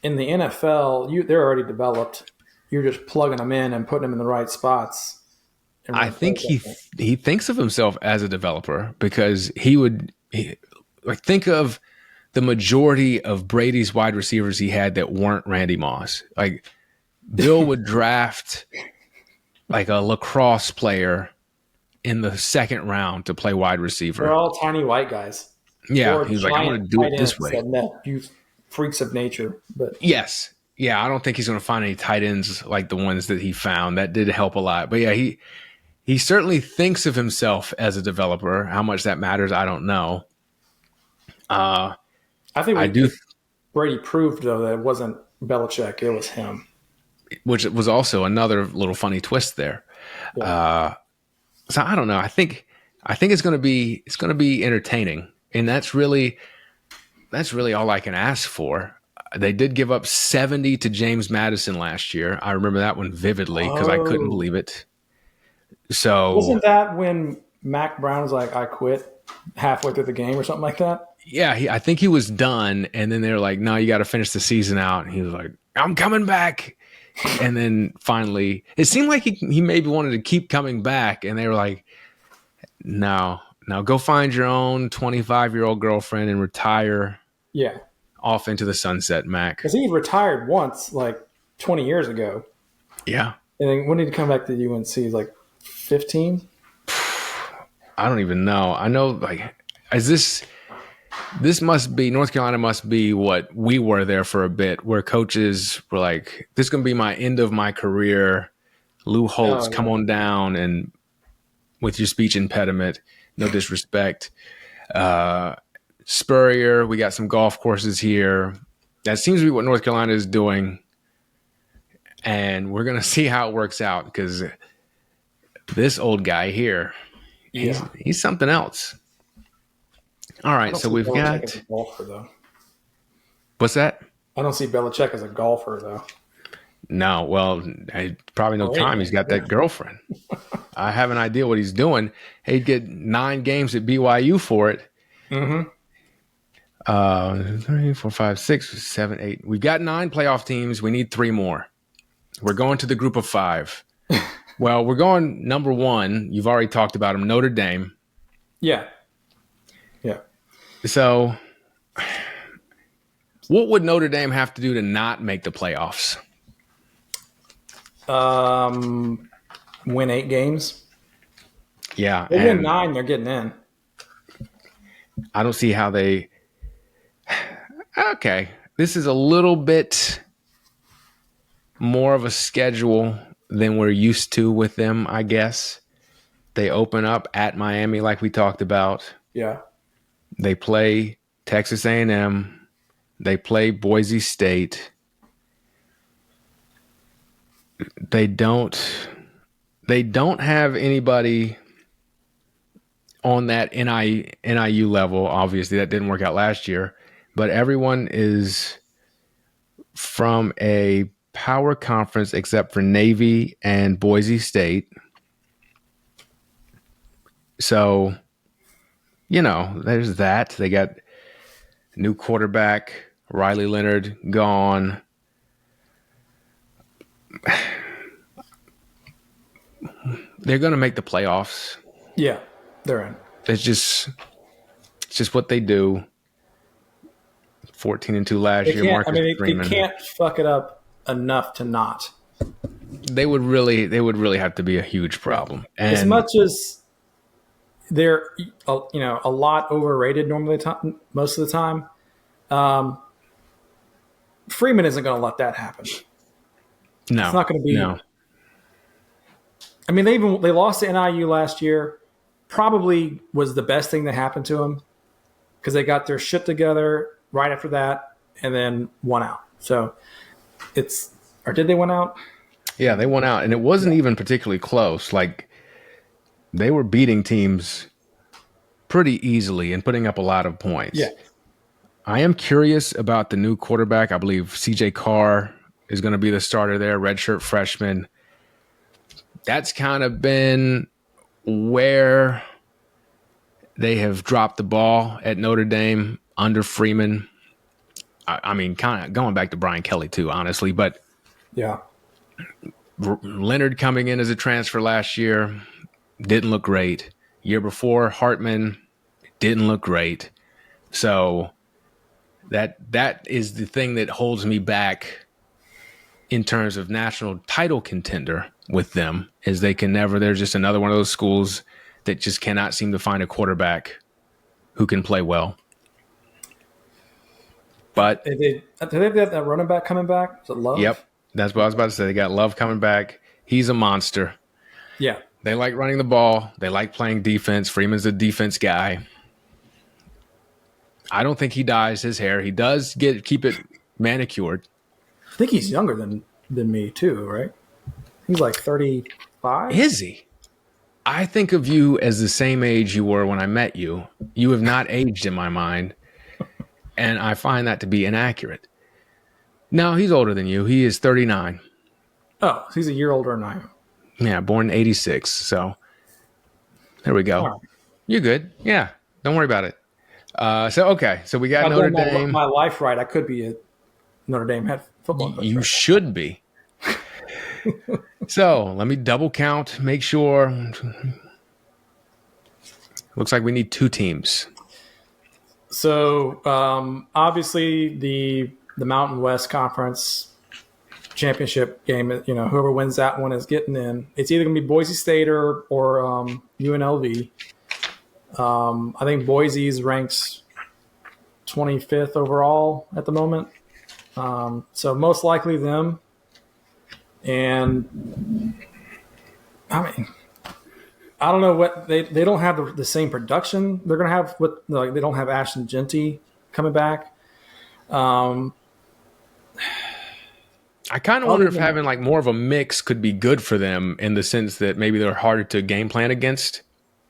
[SPEAKER 2] In the NFL, they're already developed. You're just plugging them in and putting them in the right spots.
[SPEAKER 1] I think he thinks of himself as a developer because like think of the majority of Brady's wide receivers he had that weren't Randy Moss. Like Bill would draft like a lacrosse player in the second round to play wide receiver.
[SPEAKER 2] They're all tiny white guys.
[SPEAKER 1] Yeah,
[SPEAKER 2] Or
[SPEAKER 1] he was like, I'm going to do it this way.
[SPEAKER 2] You freaks of nature, but
[SPEAKER 1] yes, yeah, I don't think he's going to find any tight ends like the ones that he found. That did help a lot. But yeah, he certainly thinks of himself as a developer. How much that matters, I don't know.
[SPEAKER 2] I think Brady proved though that it wasn't Belichick; it was him.
[SPEAKER 1] Which was also another little funny twist there. Yeah. So I don't know. I think it's going to be entertaining, and that's really all I can ask for. They did give up 70 to James Madison last year. I remember that one vividly because I couldn't believe it. So
[SPEAKER 2] wasn't that when Mac Brown was like, "I quit" halfway through the game or something like that?
[SPEAKER 1] Yeah, I think he was done, and then they were like, "No, you got to finish the season out." And he was like, "I'm coming back." And then finally, it seemed like he maybe wanted to keep coming back, and they were like, "No, go find your own 25-year-old girlfriend and retire."
[SPEAKER 2] Yeah,
[SPEAKER 1] off into the sunset, Mac.
[SPEAKER 2] Because he retired once, like 20 years ago.
[SPEAKER 1] Yeah.
[SPEAKER 2] And then when did he come back to UNC? Like 15?
[SPEAKER 1] I don't even know. I know, like, this must be, North Carolina must be what we were there for a bit, where coaches were like, this is going to be my end of my career. Lou Holtz, come on down and with your speech impediment, no disrespect. Spurrier, we got some golf courses here. That seems to be what North Carolina is doing. And we're going to see how it works out because this old guy here, he's something else. All right, so we've got.
[SPEAKER 2] As a golfer, though.
[SPEAKER 1] What's that?
[SPEAKER 2] I don't see Belichick as a golfer, though.
[SPEAKER 1] No, well, probably no time. He's got that girlfriend. I have an idea what he's doing. He'd get 9 games at BYU for it.
[SPEAKER 2] Mm-hmm.
[SPEAKER 1] 3, 4, 5, 6, 7, 8. We've got 9 playoff teams. We need 3 more. We're going to the group of 5. Well, we're going number 1. You've already talked about him, Notre Dame.
[SPEAKER 2] Yeah.
[SPEAKER 1] So, what would Notre Dame have to do to not make the playoffs?
[SPEAKER 2] Win 8 games.
[SPEAKER 1] Yeah.
[SPEAKER 2] They win 9, they're getting in.
[SPEAKER 1] I don't see how they. Okay. This is a little bit more of a schedule than we're used to with them, I guess. They open up at Miami like we talked about.
[SPEAKER 2] Yeah.
[SPEAKER 1] They play Texas A&M. They play Boise State. They don't have anybody on that NIU level. Obviously, that didn't work out last year. But everyone is from a power conference except for Navy and Boise State. So, there's that. They got new quarterback, Riley Leonard, gone. They're going to make the playoffs.
[SPEAKER 2] Yeah, they're in.
[SPEAKER 1] It's just what they do. 14-2 last year.
[SPEAKER 2] They can't fuck it up enough to not.
[SPEAKER 1] They would really have to be a huge problem. And
[SPEAKER 2] as much as they're a lot overrated normally most of the time. Freeman isn't going to let that happen.
[SPEAKER 1] No,
[SPEAKER 2] it's not going to be.
[SPEAKER 1] No.
[SPEAKER 2] I mean, they lost to NIU last year. Probably was the best thing that happened to them because they got their shit together right after that and then won out. So did they win out?
[SPEAKER 1] Yeah, they won out, and it wasn't even particularly close. Like, they were beating teams pretty easily and putting up a lot of points.
[SPEAKER 2] Yeah.
[SPEAKER 1] I am curious about the new quarterback. I believe CJ Carr is going to be the starter there, redshirt freshman. That's kind of been where they have dropped the ball at Notre Dame under Freeman. I mean, kind of going back to Brian Kelly too, honestly. But
[SPEAKER 2] yeah,
[SPEAKER 1] Leonard coming in as a transfer last year didn't look great. Year before, Hartman didn't look great. So that is the thing that holds me back in terms of national title contender with them, is they can never. They're just another one of those schools that just cannot seem to find a quarterback who can play well. But
[SPEAKER 2] do they have that running back coming back? Is it Love?
[SPEAKER 1] Yep, that's what I was about to say. They got Love coming back. He's a monster.
[SPEAKER 2] Yeah,
[SPEAKER 1] they like running the ball. They like playing defense. Freeman's a defense guy. I don't think he dyes his hair. He does keep it manicured.
[SPEAKER 2] I think he's younger than me too, right? He's like 35.
[SPEAKER 1] Is he? I think of you as the same age you were when I met you. You have not aged in my mind, and I find that to be inaccurate. No, he's older than you. He is 39.
[SPEAKER 2] Oh, he's a year older than I am.
[SPEAKER 1] Yeah, born in 86. So there we go. Right. You're good. Yeah, don't worry about it. So we got Notre Dame.
[SPEAKER 2] My life right, I could be a Notre Dame head football coach.
[SPEAKER 1] You should be. So let me double count, make sure. Looks like we need 2 teams.
[SPEAKER 2] So obviously the Mountain West Conference championship game, whoever wins that one is getting in. It's either going to be Boise State or UNLV. I think Boise's ranks 25th overall at the moment. So most likely them. And I mean, I don't know what they don't have the same production they're going to have they don't have Ashton Genty coming back.
[SPEAKER 1] I kind of wonder if having like more of a mix could be good for them in the sense that maybe they're harder to game plan against.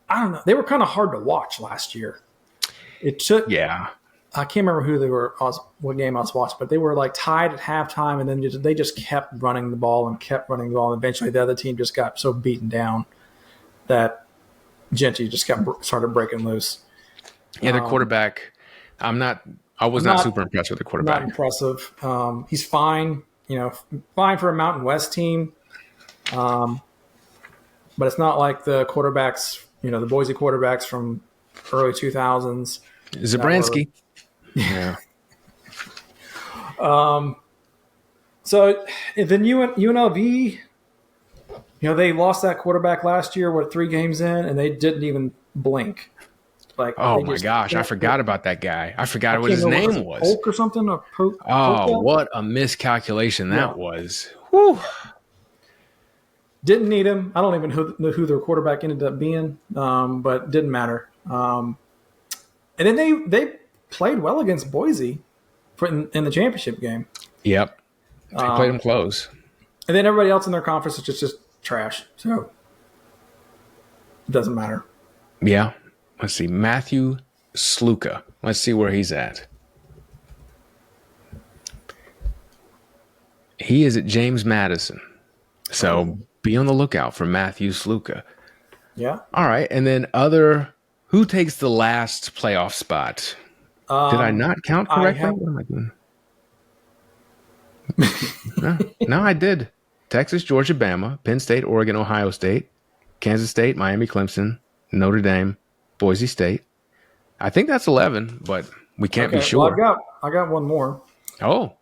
[SPEAKER 2] I don't know. They were kind of hard to watch last year. It took, I can't remember who they were, what game I was watching, but they were like tied at halftime, and then they just kept running the ball and kept running the ball. And eventually the other team just got so beaten down that Genty just started breaking loose.
[SPEAKER 1] Yeah, their quarterback, I was not super impressed with the quarterback.
[SPEAKER 2] Not impressive. He's fine, fine for a Mountain West team. But it's not like the quarterbacks, the Boise quarterbacks from early 2000s.
[SPEAKER 1] Zabransky. Yeah.
[SPEAKER 2] So then UNLV, they lost that quarterback last year, 3 games in, and they didn't even blink. Like,
[SPEAKER 1] oh my gosh, I forgot about that guy. I forgot what his name was.
[SPEAKER 2] Polk or something?
[SPEAKER 1] What a miscalculation that was. Whew.
[SPEAKER 2] Didn't need him. I don't even know who their quarterback ended up being, but didn't matter. And then they played well against Boise in the championship game.
[SPEAKER 1] Yep. They played them close.
[SPEAKER 2] And then everybody else in their conference is just trash. So it doesn't matter.
[SPEAKER 1] Yeah. Let's see. Matthew Sluka. Let's see where he's at. He is at James Madison. So be on the lookout for Matthew Sluka.
[SPEAKER 2] Yeah.
[SPEAKER 1] All right. And then who takes the last playoff spot? Did I not count correctly? What am I doing? No, I did. Texas, Georgia, Bama, Penn State, Oregon, Ohio State, Kansas State, Miami, Clemson, Notre Dame, Boise State. I think that's 11, but we can't be sure.
[SPEAKER 2] Well, I got one more.
[SPEAKER 1] Oh.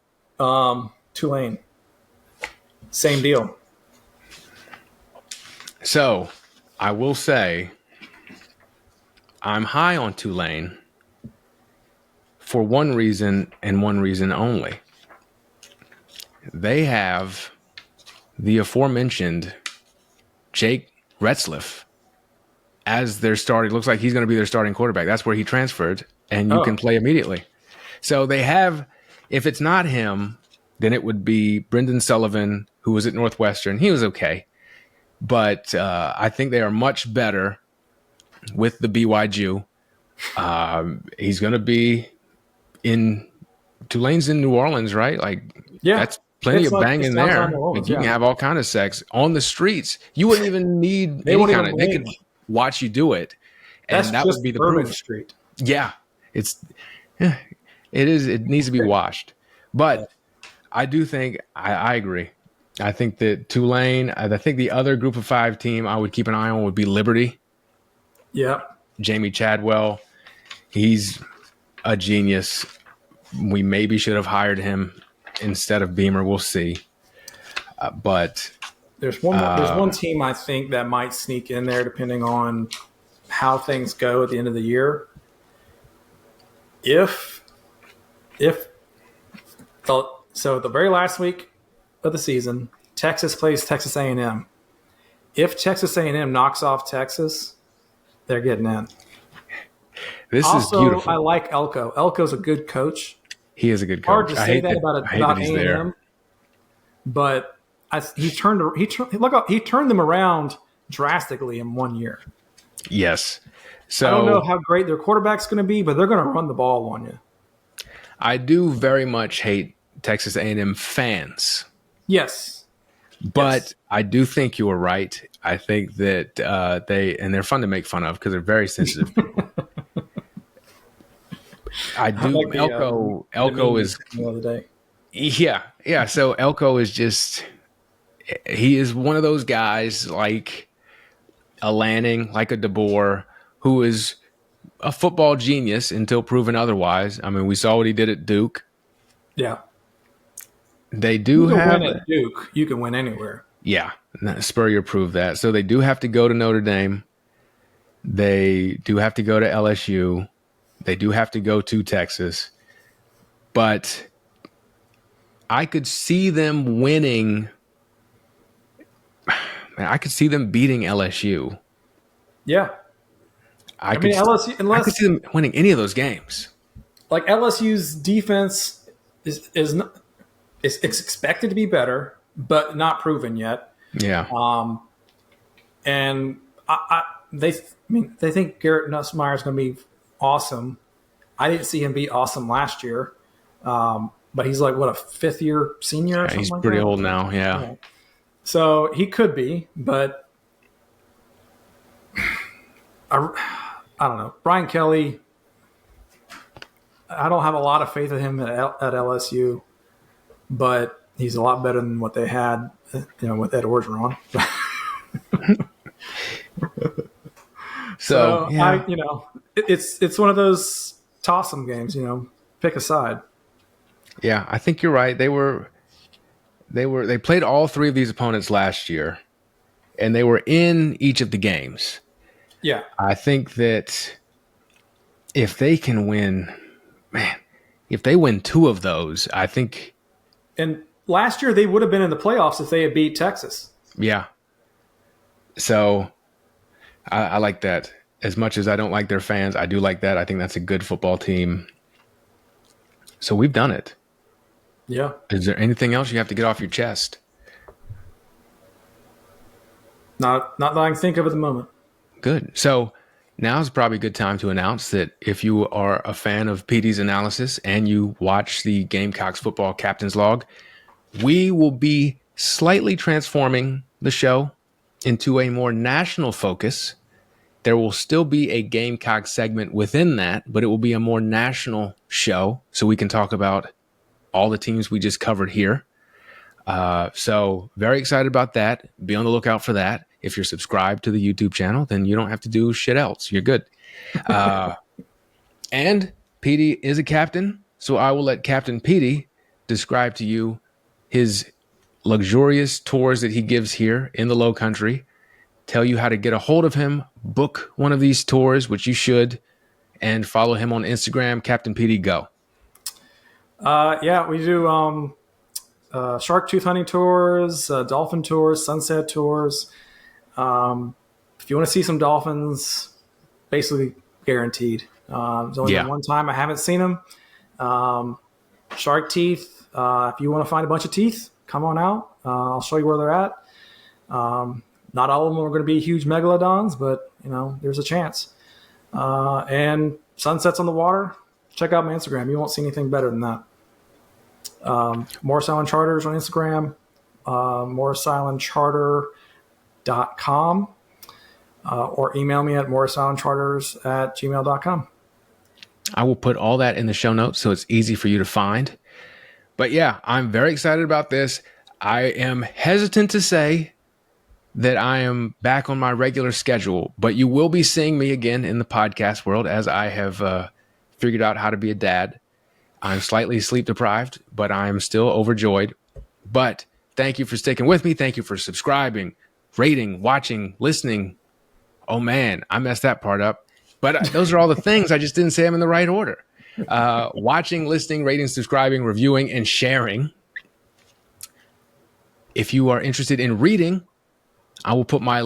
[SPEAKER 2] Tulane. Same deal.
[SPEAKER 1] So, I will say I'm high on Tulane for one reason and one reason only. They have the aforementioned Jake Retzlaff as their starting. Looks like he's going to be their starting quarterback. That's where he transferred, and you can play immediately. So they have, if it's not him, then it would be Brendan Sullivan, who was at Northwestern. He was okay. But I think they are much better with the BYU. He's going to be in Tulane's in New Orleans, right? Like, that's plenty of banging there. Like, you can have all kind of sex on the streets. You wouldn't even need they could watch you do it. And that would be the
[SPEAKER 2] Bourbon
[SPEAKER 1] proof.
[SPEAKER 2] Street.
[SPEAKER 1] Yeah. It needs to be washed. But I do think I agree. I think that Tulane, I think the other group of 5 team I would keep an eye on would be Liberty.
[SPEAKER 2] Yeah.
[SPEAKER 1] Jamie Chadwell. He's a genius. We maybe should have hired him instead of Beamer. We'll see. But
[SPEAKER 2] there's one team I think that might sneak in there depending on how things go at the end of the year. So the very last week of the season, Texas plays Texas A&M. If Texas A&M knocks off Texas, they're getting in.
[SPEAKER 1] This is beautiful.
[SPEAKER 2] I like Elko. Elko's a good coach.
[SPEAKER 1] He is a good coach.
[SPEAKER 2] Hard to say that about A&M, but he turned them around drastically in 1 year.
[SPEAKER 1] Yes. So
[SPEAKER 2] I don't know how great their quarterback's going to be, but they're going to run the ball on you.
[SPEAKER 1] I do very much hate Texas A&M fans.
[SPEAKER 2] Yes.
[SPEAKER 1] But I do think you were right. I think that they're fun to make fun of because they're very sensitive people. I do. Like Elko is
[SPEAKER 2] the other day.
[SPEAKER 1] Yeah. So Elko is he is one of those guys like a Lanning, like a DeBoer, who is a football genius until proven otherwise. I mean, we saw what he did at Duke.
[SPEAKER 2] Yeah.
[SPEAKER 1] They do have
[SPEAKER 2] win at Duke. You can win anywhere.
[SPEAKER 1] Yeah. Spurrier proved that. So they do have to go to Notre Dame. They do have to go to LSU. They do have to go to Texas. But I could see them winning. I could see them beating LSU.
[SPEAKER 2] Yeah.
[SPEAKER 1] I could see them winning any of those games.
[SPEAKER 2] Like LSU's defense is expected to be better, but not proven yet.
[SPEAKER 1] Yeah.
[SPEAKER 2] And they think Garrett Nussmeier is going to be awesome. I didn't see him be awesome last year, but he's like, what, a fifth-year senior or something
[SPEAKER 1] he's
[SPEAKER 2] like
[SPEAKER 1] pretty
[SPEAKER 2] that?
[SPEAKER 1] old now, yeah.
[SPEAKER 2] So he could be, but I don't know. Brian Kelly, I don't have a lot of faith in him at LSU, but he's a lot better than what they had, with Ed Orgeron. So yeah. It's one of those toss-em games. Pick a side.
[SPEAKER 1] Yeah, I think you're right. They played all 3 of these opponents last year, and they were in each of the games.
[SPEAKER 2] Yeah,
[SPEAKER 1] I think that if they can win, if they win 2 of those, I think.
[SPEAKER 2] And last year they would have been in the playoffs if they had beat Texas.
[SPEAKER 1] Yeah. So I like that. As much as I don't like their fans, I do like that. I think that's a good football team. So we've done it.
[SPEAKER 2] Yeah.
[SPEAKER 1] Is there anything else you have to get off your chest?
[SPEAKER 2] Not that I can think of at the moment.
[SPEAKER 1] Good. So now's probably a good time to announce that if you are a fan of PD's analysis and you watch the Gamecocks football captain's log, we will be slightly transforming the show into a more national focus. There will still be a Gamecock segment within that, but it will be a more national show so we can talk about all the teams we just covered here. So very excited about that. Be on the lookout for that. If you're subscribed to the YouTube channel, then you don't have to do shit else. You're good. And PD is a captain, so I will let Captain PD describe to you his luxurious tours that he gives here in the Low Country, tell you how to get a hold of him, book one of these tours, which you should, and follow him on Instagram, Captain PD Go.
[SPEAKER 2] Yeah, we do shark tooth hunting tours, dolphin tours, sunset tours. If you want to see some dolphins, basically guaranteed. There's only been one time I haven't seen them. Shark teeth. If you want to find a bunch of teeth, come on out. I'll show you where they're at. Not all of them are going to be huge megalodons, but there's a chance. And sunsets on the water. Check out my Instagram. You won't see anything better than that. Morris Island Charters on Instagram. morrisislandcharter.com. Or email me at morrisislandcharters@gmail.com.
[SPEAKER 1] I will put all that in the show notes so it's easy for you to find. But yeah, I'm very excited about this. I am hesitant to say that I am back on my regular schedule, but you will be seeing me again in the podcast world as I have figured out how to be a dad. I'm slightly sleep deprived, but I'm still overjoyed. But thank you for sticking with me. Thank you for subscribing, rating, watching, listening. Oh man, I messed that part up. But those are all the things. I just didn't say them in the right order. Watching, listening, rating, subscribing, reviewing, and sharing. If you are interested in reading, I will put my